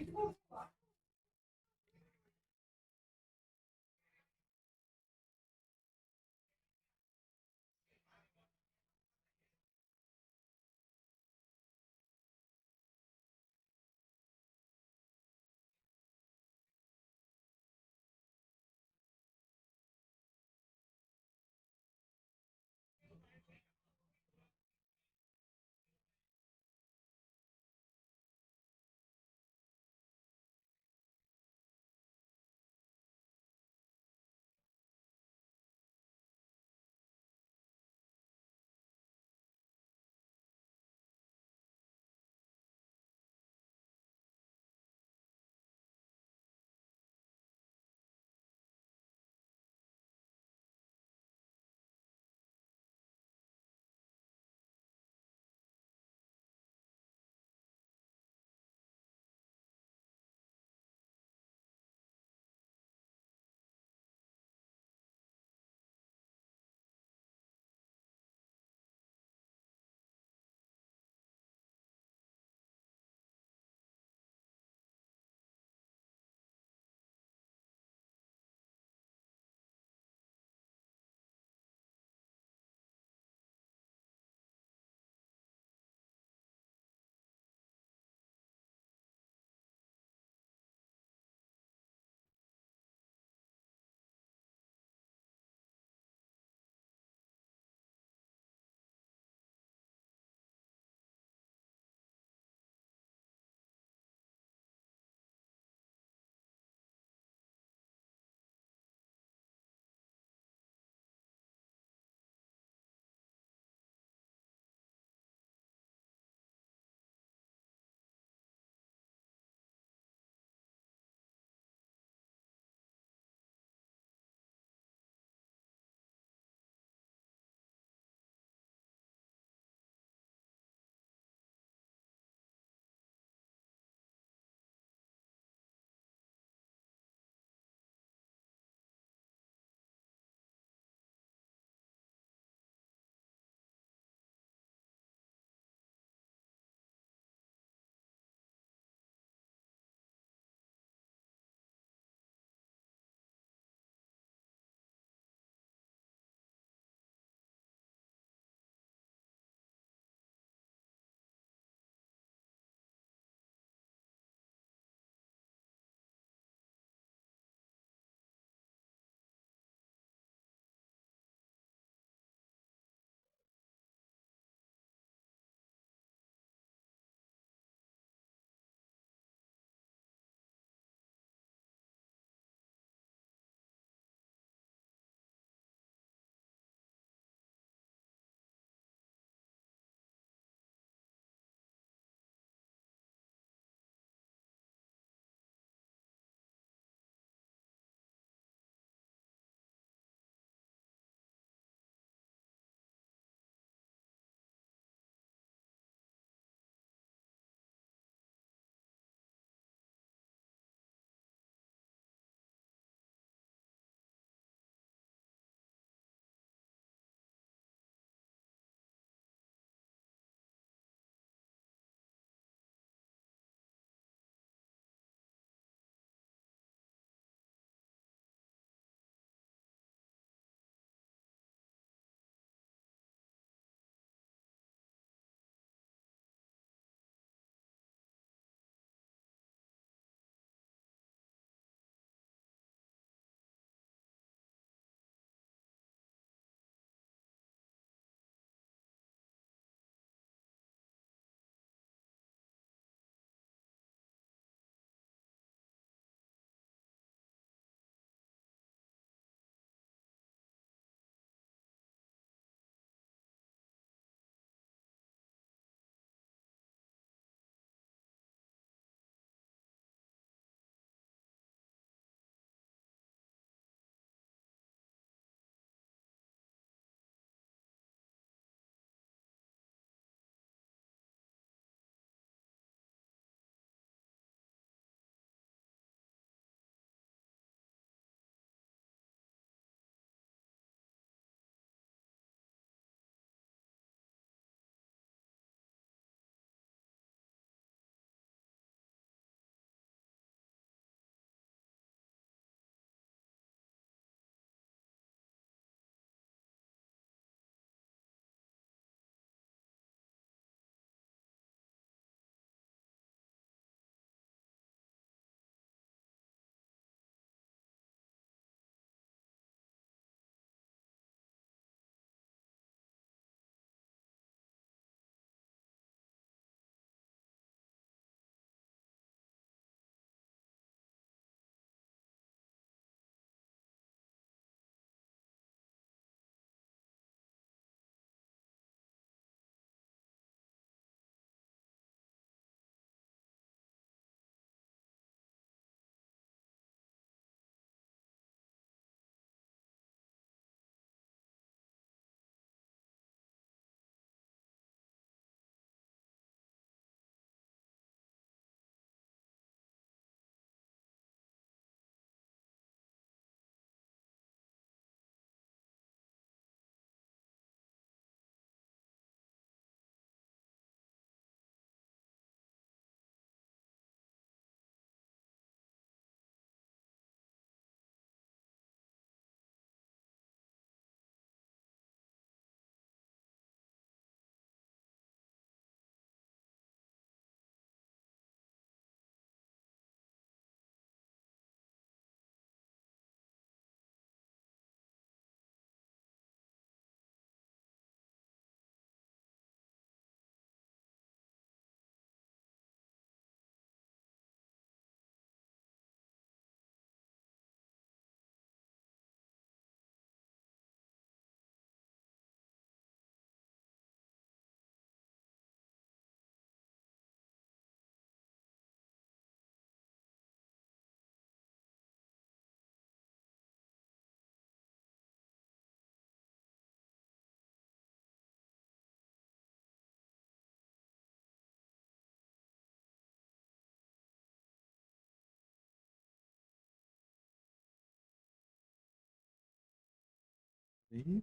[SPEAKER 1] E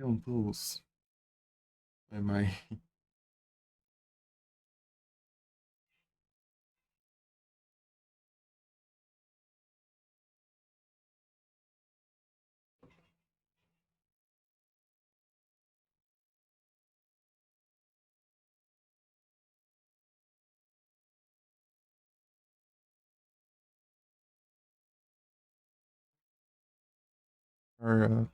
[SPEAKER 1] um plus. Vai mais. Power up.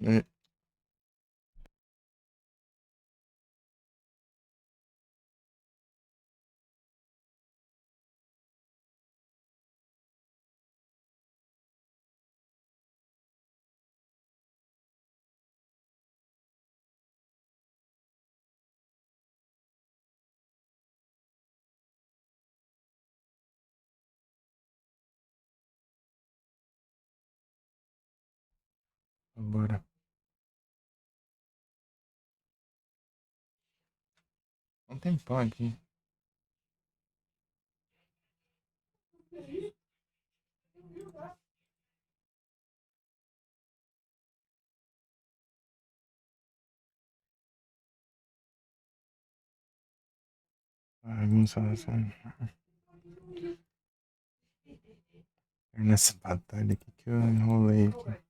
[SPEAKER 1] É, bora. Um tempão aqui. Bagunça essa. Nessa batalha aqui que eu enrolei aqui.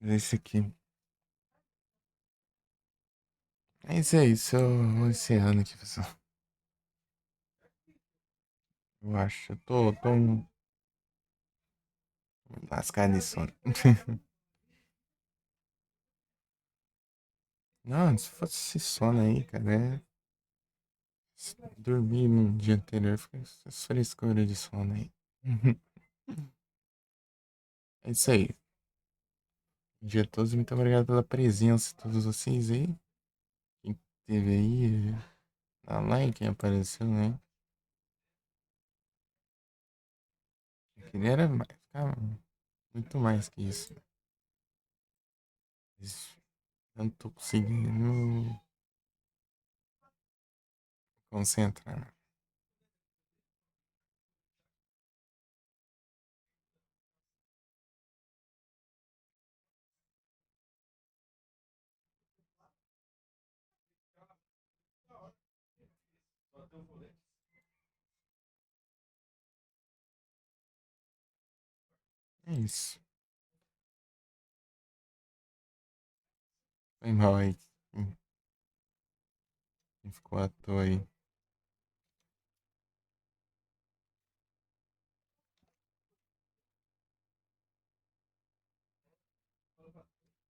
[SPEAKER 1] Esse aqui. É isso aí, só encerrando aqui, pessoal. Eu acho. Eu tô lascado de sono. Não, se fosse esse sono aí, cara, dormir no dia anterior, fica essa frescura de sono aí. É isso aí. Bom dia a todos, muito obrigado pela presença de todos vocês aí. Quem teve aí, dá like, quem apareceu, né? Eu queria era ficar muito mais que isso. Mas eu não tô conseguindo concentrar. É isso. Foi mal aí. Quem ficou à toa aí.